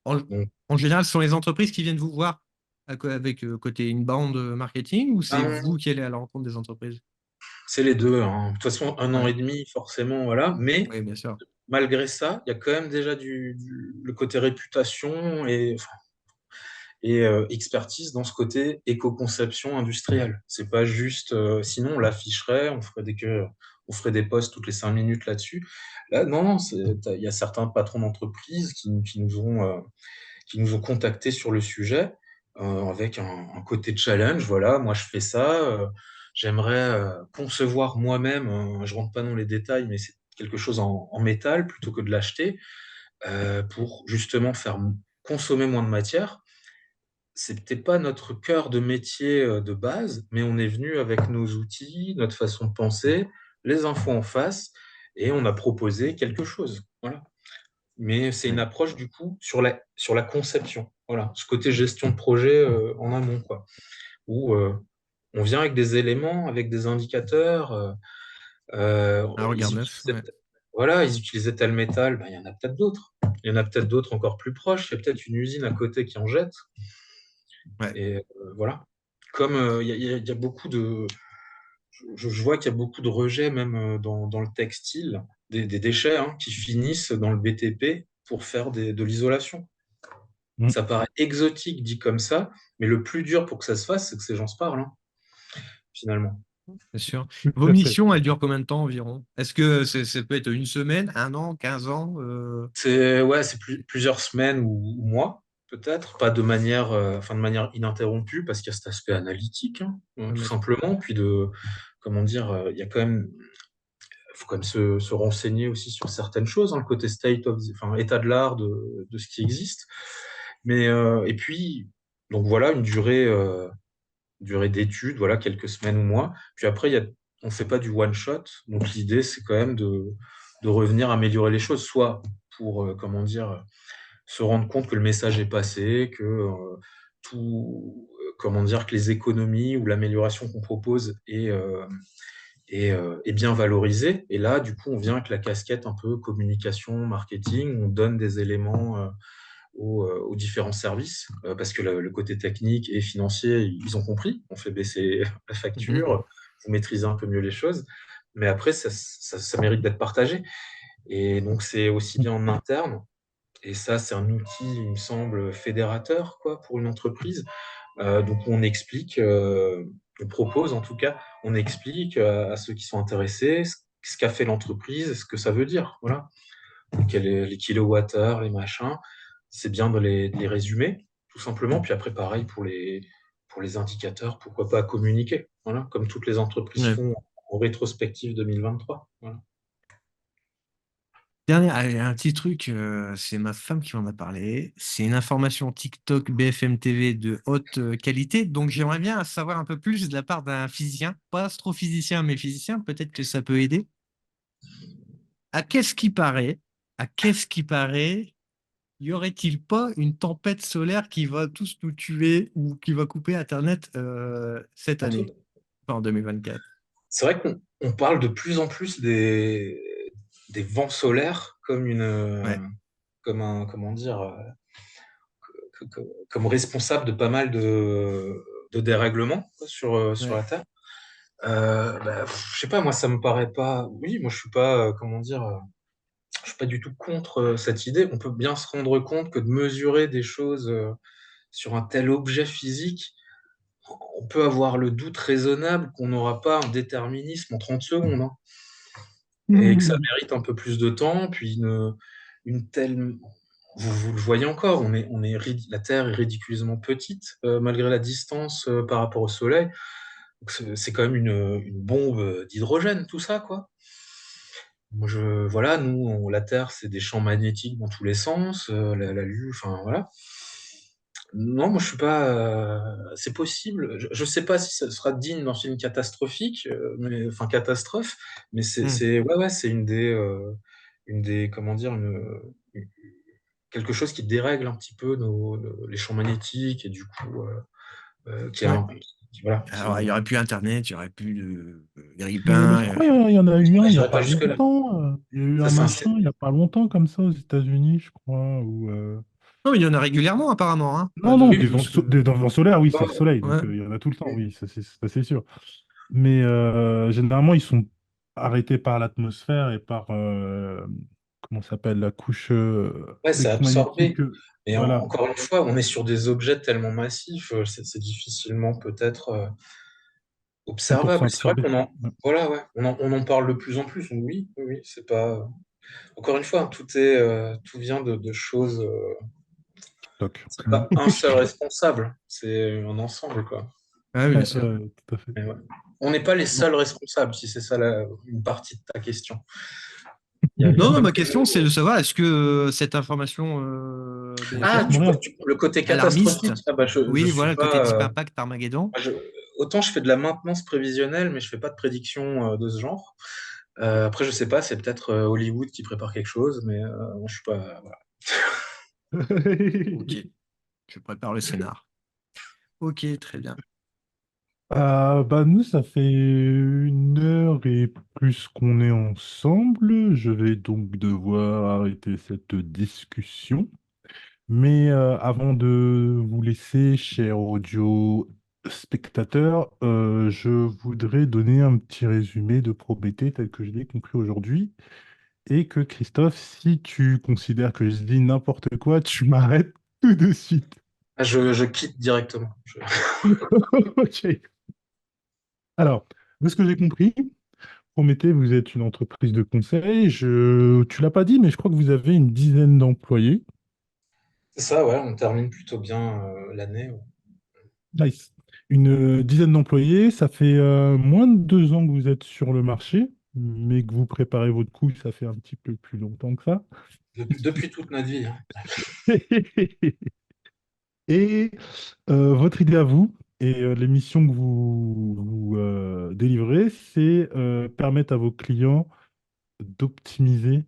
En, Donc, en général, ce sont les entreprises qui viennent vous voir avec côté inbound marketing ou c'est ben, vous qui allez à la rencontre des entreprises? c'est les deux. Hein. De toute façon, un an Ouais. et demi, forcément, voilà. Mais Oui, bien sûr. malgré ça, il y a quand même déjà le côté réputation et expertise dans ce côté éco-conception industrielle. C'est pas juste, sinon on l'afficherait, on ferait des posts toutes les 5 minutes là-dessus. Là, non, non, il y a certains patrons d'entreprise qui nous ont contactés sur le sujet avec un côté challenge. Voilà, moi je fais ça, j'aimerais concevoir moi-même, je rentre pas dans les détails, mais c'est quelque chose en métal plutôt que de l'acheter pour justement faire consommer moins de matière. C'était pas notre cœur de métier de base, mais on est venu avec nos outils, notre façon de penser, les infos en face, et on a proposé quelque chose. Voilà. Mais c'est une Ouais. approche du coup sur la conception. Voilà, ce côté gestion de projet en amont, quoi. Où on vient avec des éléments, avec des indicateurs. Un regard Ils neuf. utilisaient, Ouais. voilà, ils utilisaient tel métal, ben, il y en a peut-être d'autres. Il y en a peut-être d'autres encore plus proches. Il y a peut-être une usine à côté qui en jette. Ouais. Et voilà. Comme il y a beaucoup je vois qu'il y a beaucoup de rejets même dans le textile, des déchets hein, qui finissent dans le BTP pour faire de l'isolation. Mm. Ça paraît exotique dit comme ça, mais le plus dur pour que ça se fasse, c'est que ces gens se parlent, hein, finalement. Bien sûr. Tout Vos à fait. missions, elles durent combien de temps environ? Est-ce que ça peut être une semaine, un an, 15 ans? C'est ouais, c'est plusieurs semaines ou mois, peut-être, pas de manière, de manière ininterrompue, parce qu'il y a cet aspect analytique, hein, tout Bien sûr. simplement. Puis comment dire, il y a quand même faut quand même se renseigner aussi sur certaines choses, hein, le côté état de l'art de ce qui existe. Mais et puis donc voilà une durée d'études, voilà quelques semaines ou mois. Puis après on fait pas du one shot, donc l'idée c'est quand même de revenir améliorer les choses, soit pour comment dire se rendre compte que le message est passé, que comment dire que les économies ou l'amélioration qu'on propose est bien valorisé. Et là, du coup, on vient avec la casquette un peu communication, marketing, on donne des éléments aux différents services, parce que le côté technique et financier, ils ont compris, on fait baisser la Mhm. facture, vous maîtrisez un peu mieux les choses, mais après, ça mérite d'être partagé. Et donc, c'est aussi bien en interne, et ça, c'est un outil, il me semble, fédérateur, quoi, pour une entreprise. Donc, on explique, on propose en tout cas, on explique à ceux qui sont intéressés ce qu'a fait l'entreprise, ce que ça veut dire. Voilà. Quels est les kilowattheures, les machins. C'est bien de les résumer, tout simplement. Puis après, pareil pour les indicateurs, pourquoi pas communiquer. Voilà, comme toutes les entreprises Ouais. font en rétrospective 2023. Voilà. Dernier, allez, un petit truc, c'est ma femme qui m'en a parlé. C'est une information TikTok BFM TV de haute qualité. Donc j'aimerais bien savoir un peu plus de la part d'un physicien, pas astrophysicien, mais physicien. Peut-être que ça peut aider. À qu'est-ce qui paraît, à qu'est-ce qui paraît, y aurait-il pas une tempête solaire qui va tous nous tuer ou qui va couper Internet cette année, Antoine, enfin, en 2024? c'est vrai qu'on parle de plus en plus des vents solaires comme Ouais, comme un, comment dire, comme responsable de pas mal de dérèglements quoi, sur ouais. la Terre. Je sais pas, moi ça me paraît pas. Oui, moi je suis pas, comment dire, je suis pas du tout contre cette idée. On peut bien se rendre compte que de mesurer des choses sur un tel objet physique, on peut avoir le doute raisonnable qu'on n'aura pas un déterminisme en 30 secondes, hein, et que ça mérite un peu plus de temps. Puis une telle, vous le voyez encore, la Terre est ridiculeusement petite malgré la distance par rapport au Soleil. Donc c'est quand même une bombe d'hydrogène, tout ça, quoi. Moi, voilà, nous, la Terre, c'est des champs magnétiques dans tous les sens, la Lune, enfin voilà. Non, moi je suis pas. C'est possible. Je sais pas si ça sera digne d'un film catastrophique, mais enfin catastrophe, mais Hmm. ouais, ouais, c'est une des, comment dire, une- quelque chose qui dérègle un petit peu les champs magnétiques et du coup, qui a Ouais. voilà, Alors, il n'y aurait plus Internet, il n'y aurait plus de Mais grille-pain. je crois qu'il y en a eu un il n'y a j'irai pas pas jusque là. longtemps. Il y a eu Ça, un c'est un, machin il n'y a pas longtemps comme ça aux États-Unis, je crois. Non, mais il y en a régulièrement, apparemment, hein. Pas Non, non, oui, de... des vents, des vents solaires, oui, c'est le ouais, soleil, Ouais. donc il y en a tout le temps, ouais. oui, ça, c'est sûr. Mais généralement, ils sont arrêtés par l'atmosphère et par, comment ça s'appelle, la couche Ouais, c'est électromagnétique. absorbé. Et Voilà, encore une fois, on est sur des objets tellement massifs, c'est difficilement peut-être observable. 100% C'est vrai absorbé. Ouais. voilà, ouais, on en parle de plus en plus. Donc oui, oui, oui, c'est pas. Encore une fois, tout vient de choses. TikTok. C'est pas un seul responsable, c'est un ensemble, quoi. Ah oui, bien Ouais, sûr. ouais, tout à fait. Mais ouais. On n'est pas les Bon. seuls responsables, si c'est ça une partie de ta question. Il y a Non, non, pas ma que. question, c'est de savoir, est-ce que cette information Ah, BFM, Montréal. le côté alarmiste, catastrophique. Ah bah, je oui, suis voilà, le côté Deep pas. Impact Armageddon. Je- Autant je fais de la maintenance prévisionnelle, mais je fais pas de prédiction de ce genre. Après, je sais pas, c'est peut-être Hollywood qui prépare quelque chose, mais moi, je suis pas. Voilà. Ok, je prépare le scénar. Ok, très bien. Bah nous, ça fait 1 heure et plus qu'on est ensemble. Je vais donc devoir arrêter cette discussion. Mais avant de vous laisser, chers audio spectateurs, je voudrais donner un petit résumé de Prométhée tel que je l'ai compris aujourd'hui. Et que Christophe, si tu considères que je dis n'importe quoi, tu m'arrêtes tout de suite. Ah, je quitte directement. Ok. Alors, de ce que j'ai compris, Prométhée, vous êtes une entreprise de conseil. Tu l'as pas dit, mais je crois que vous avez une dizaine d'employés. C'est ça, ouais, on termine plutôt bien l'année. Ouais. Nice. Une dizaine d'employés, ça fait moins de 2 ans que vous êtes sur le marché, mais que vous préparez votre coup, ça fait un petit peu plus longtemps que ça. Depuis toute notre vie, hein. Et votre idée à vous et l'émission que vous délivrez, c'est permettre à vos clients d'optimiser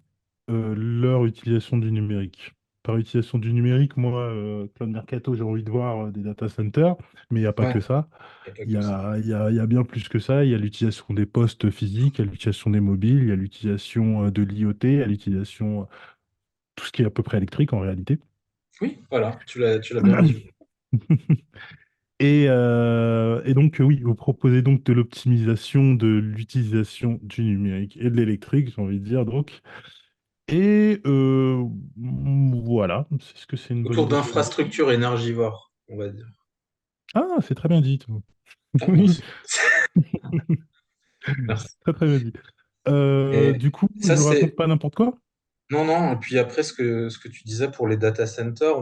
leur utilisation du numérique. Par utilisation du numérique, moi, Cloud Mercato, j'ai envie de voir des data centers, mais il n'y a pas Ouais, que ça. y a pas Il y que ça. a, il y a- il y a bien plus que ça. Il y a l'utilisation des postes physiques, il y a l'utilisation des mobiles, il y a l'utilisation de l'IoT, il y a l'utilisation tout ce qui est à peu près électrique en réalité. Oui, voilà, tu l'as bien résumé. Et donc, oui, vous proposez donc de l'optimisation de l'utilisation du numérique et de l'électrique, j'ai envie de dire, donc. Et voilà, est-ce que c'est une bonne Autour définition? d'infrastructures énergivores, on va dire. Ah, c'est très bien dit, tout. Ah, Oui, merci. Merci. très très bien dit. Et Du coup, ça, je raconte c'est. pas n'importe quoi? Non, non, et puis après, ce que tu disais pour les data centers,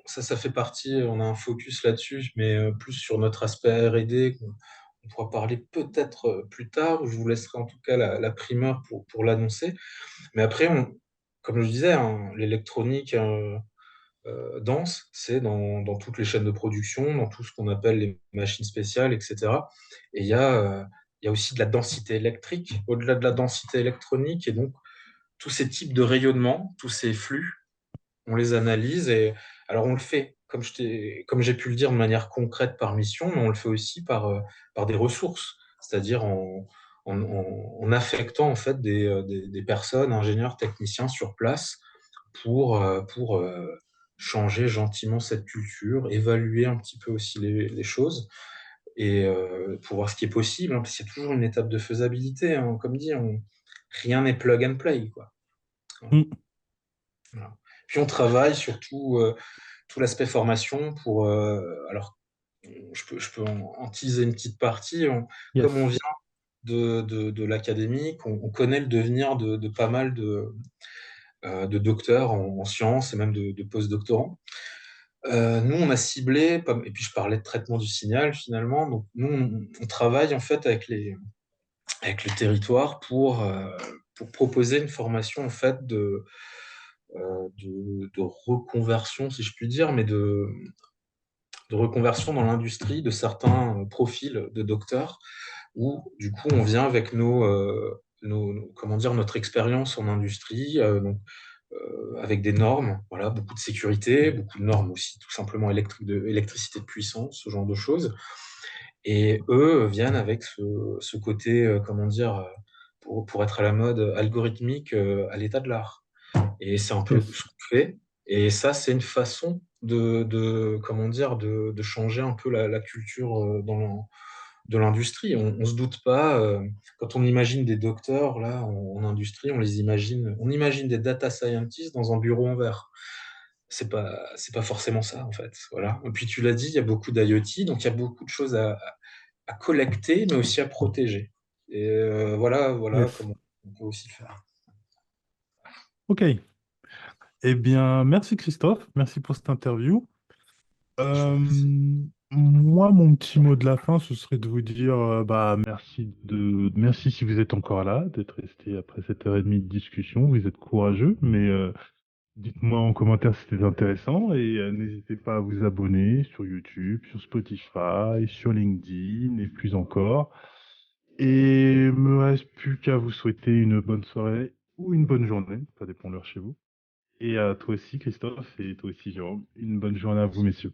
ça fait partie, on a un focus là-dessus, mais plus sur notre aspect R&D, on pourra parler peut-être plus tard, je vous laisserai en tout cas la primeur pour l'annoncer. Mais après, comme je disais, hein, l'électronique dense, c'est dans toutes les chaînes de production, dans tout ce qu'on appelle les machines spéciales, etc. Et il y a aussi de la densité électrique, au-delà de la densité électronique, et donc tous ces types de rayonnement, tous ces flux, on les analyse et alors on le fait, comme j'ai pu le dire, de manière concrète par mission, mais on le fait aussi par des ressources, c'est-à-dire en affectant en fait des personnes, ingénieurs, techniciens sur place pour changer gentiment cette culture, évaluer un petit peu aussi les choses et pour voir ce qui est possible, hein, parce qu'il y a toujours une étape de faisabilité, hein, comme dit, rien n'est plug and play, quoi. Hmm. Voilà. Puis on travaille sur tout l'aspect formation alors je peux en teaser une petite partie. Comme on Yes. vient de l'académique, on connaît le devenir de pas mal de docteurs en sciences et même de post-doctorants. Nous, on a ciblé, et puis je parlais de traitement du signal finalement, donc nous, on travaille en fait avec le territoire pour proposer une formation en fait de reconversion, si je puis dire, mais de reconversion dans l'industrie de certains profils de docteurs, où du coup on vient avec comment dire, notre expérience en industrie, donc, avec des normes, voilà, beaucoup de sécurité, beaucoup de normes aussi, tout simplement électricité de puissance, ce genre de choses. Et eux viennent avec ce côté, comment dire, pour être à la mode, algorithmique à l'état de l'art. Et c'est un peu Yes. ce qu'on fait. Et ça, c'est une façon comment dire, de changer un peu la culture de l'industrie. On se doute pas, quand on imagine des docteurs là en industrie, on imagine des data scientists dans un bureau en verre. C'est pas forcément ça en fait. Voilà. Et puis tu l'as dit, il y a beaucoup d'IoT, donc il y a beaucoup de choses à collecter, mais aussi à protéger. Et voilà Yes. comment on peut aussi le faire. Ok. Eh bien, merci Christophe. Merci pour cette interview. Je vous Euh, remercie. Moi, mon petit mot de la fin, ce serait de vous dire bah, merci si vous êtes encore là, d'être resté après cette heure et demie de discussion. Vous êtes courageux, mais dites-moi en commentaire si c'était intéressant et n'hésitez pas à vous abonner sur YouTube, sur Spotify, sur LinkedIn et plus encore. Et me reste plus qu'à vous souhaiter une bonne soirée ou une bonne journée, ça dépend de l'heure chez vous. Et à toi aussi, Christophe, et toi aussi, Jérôme, une bonne journée à vous, messieurs.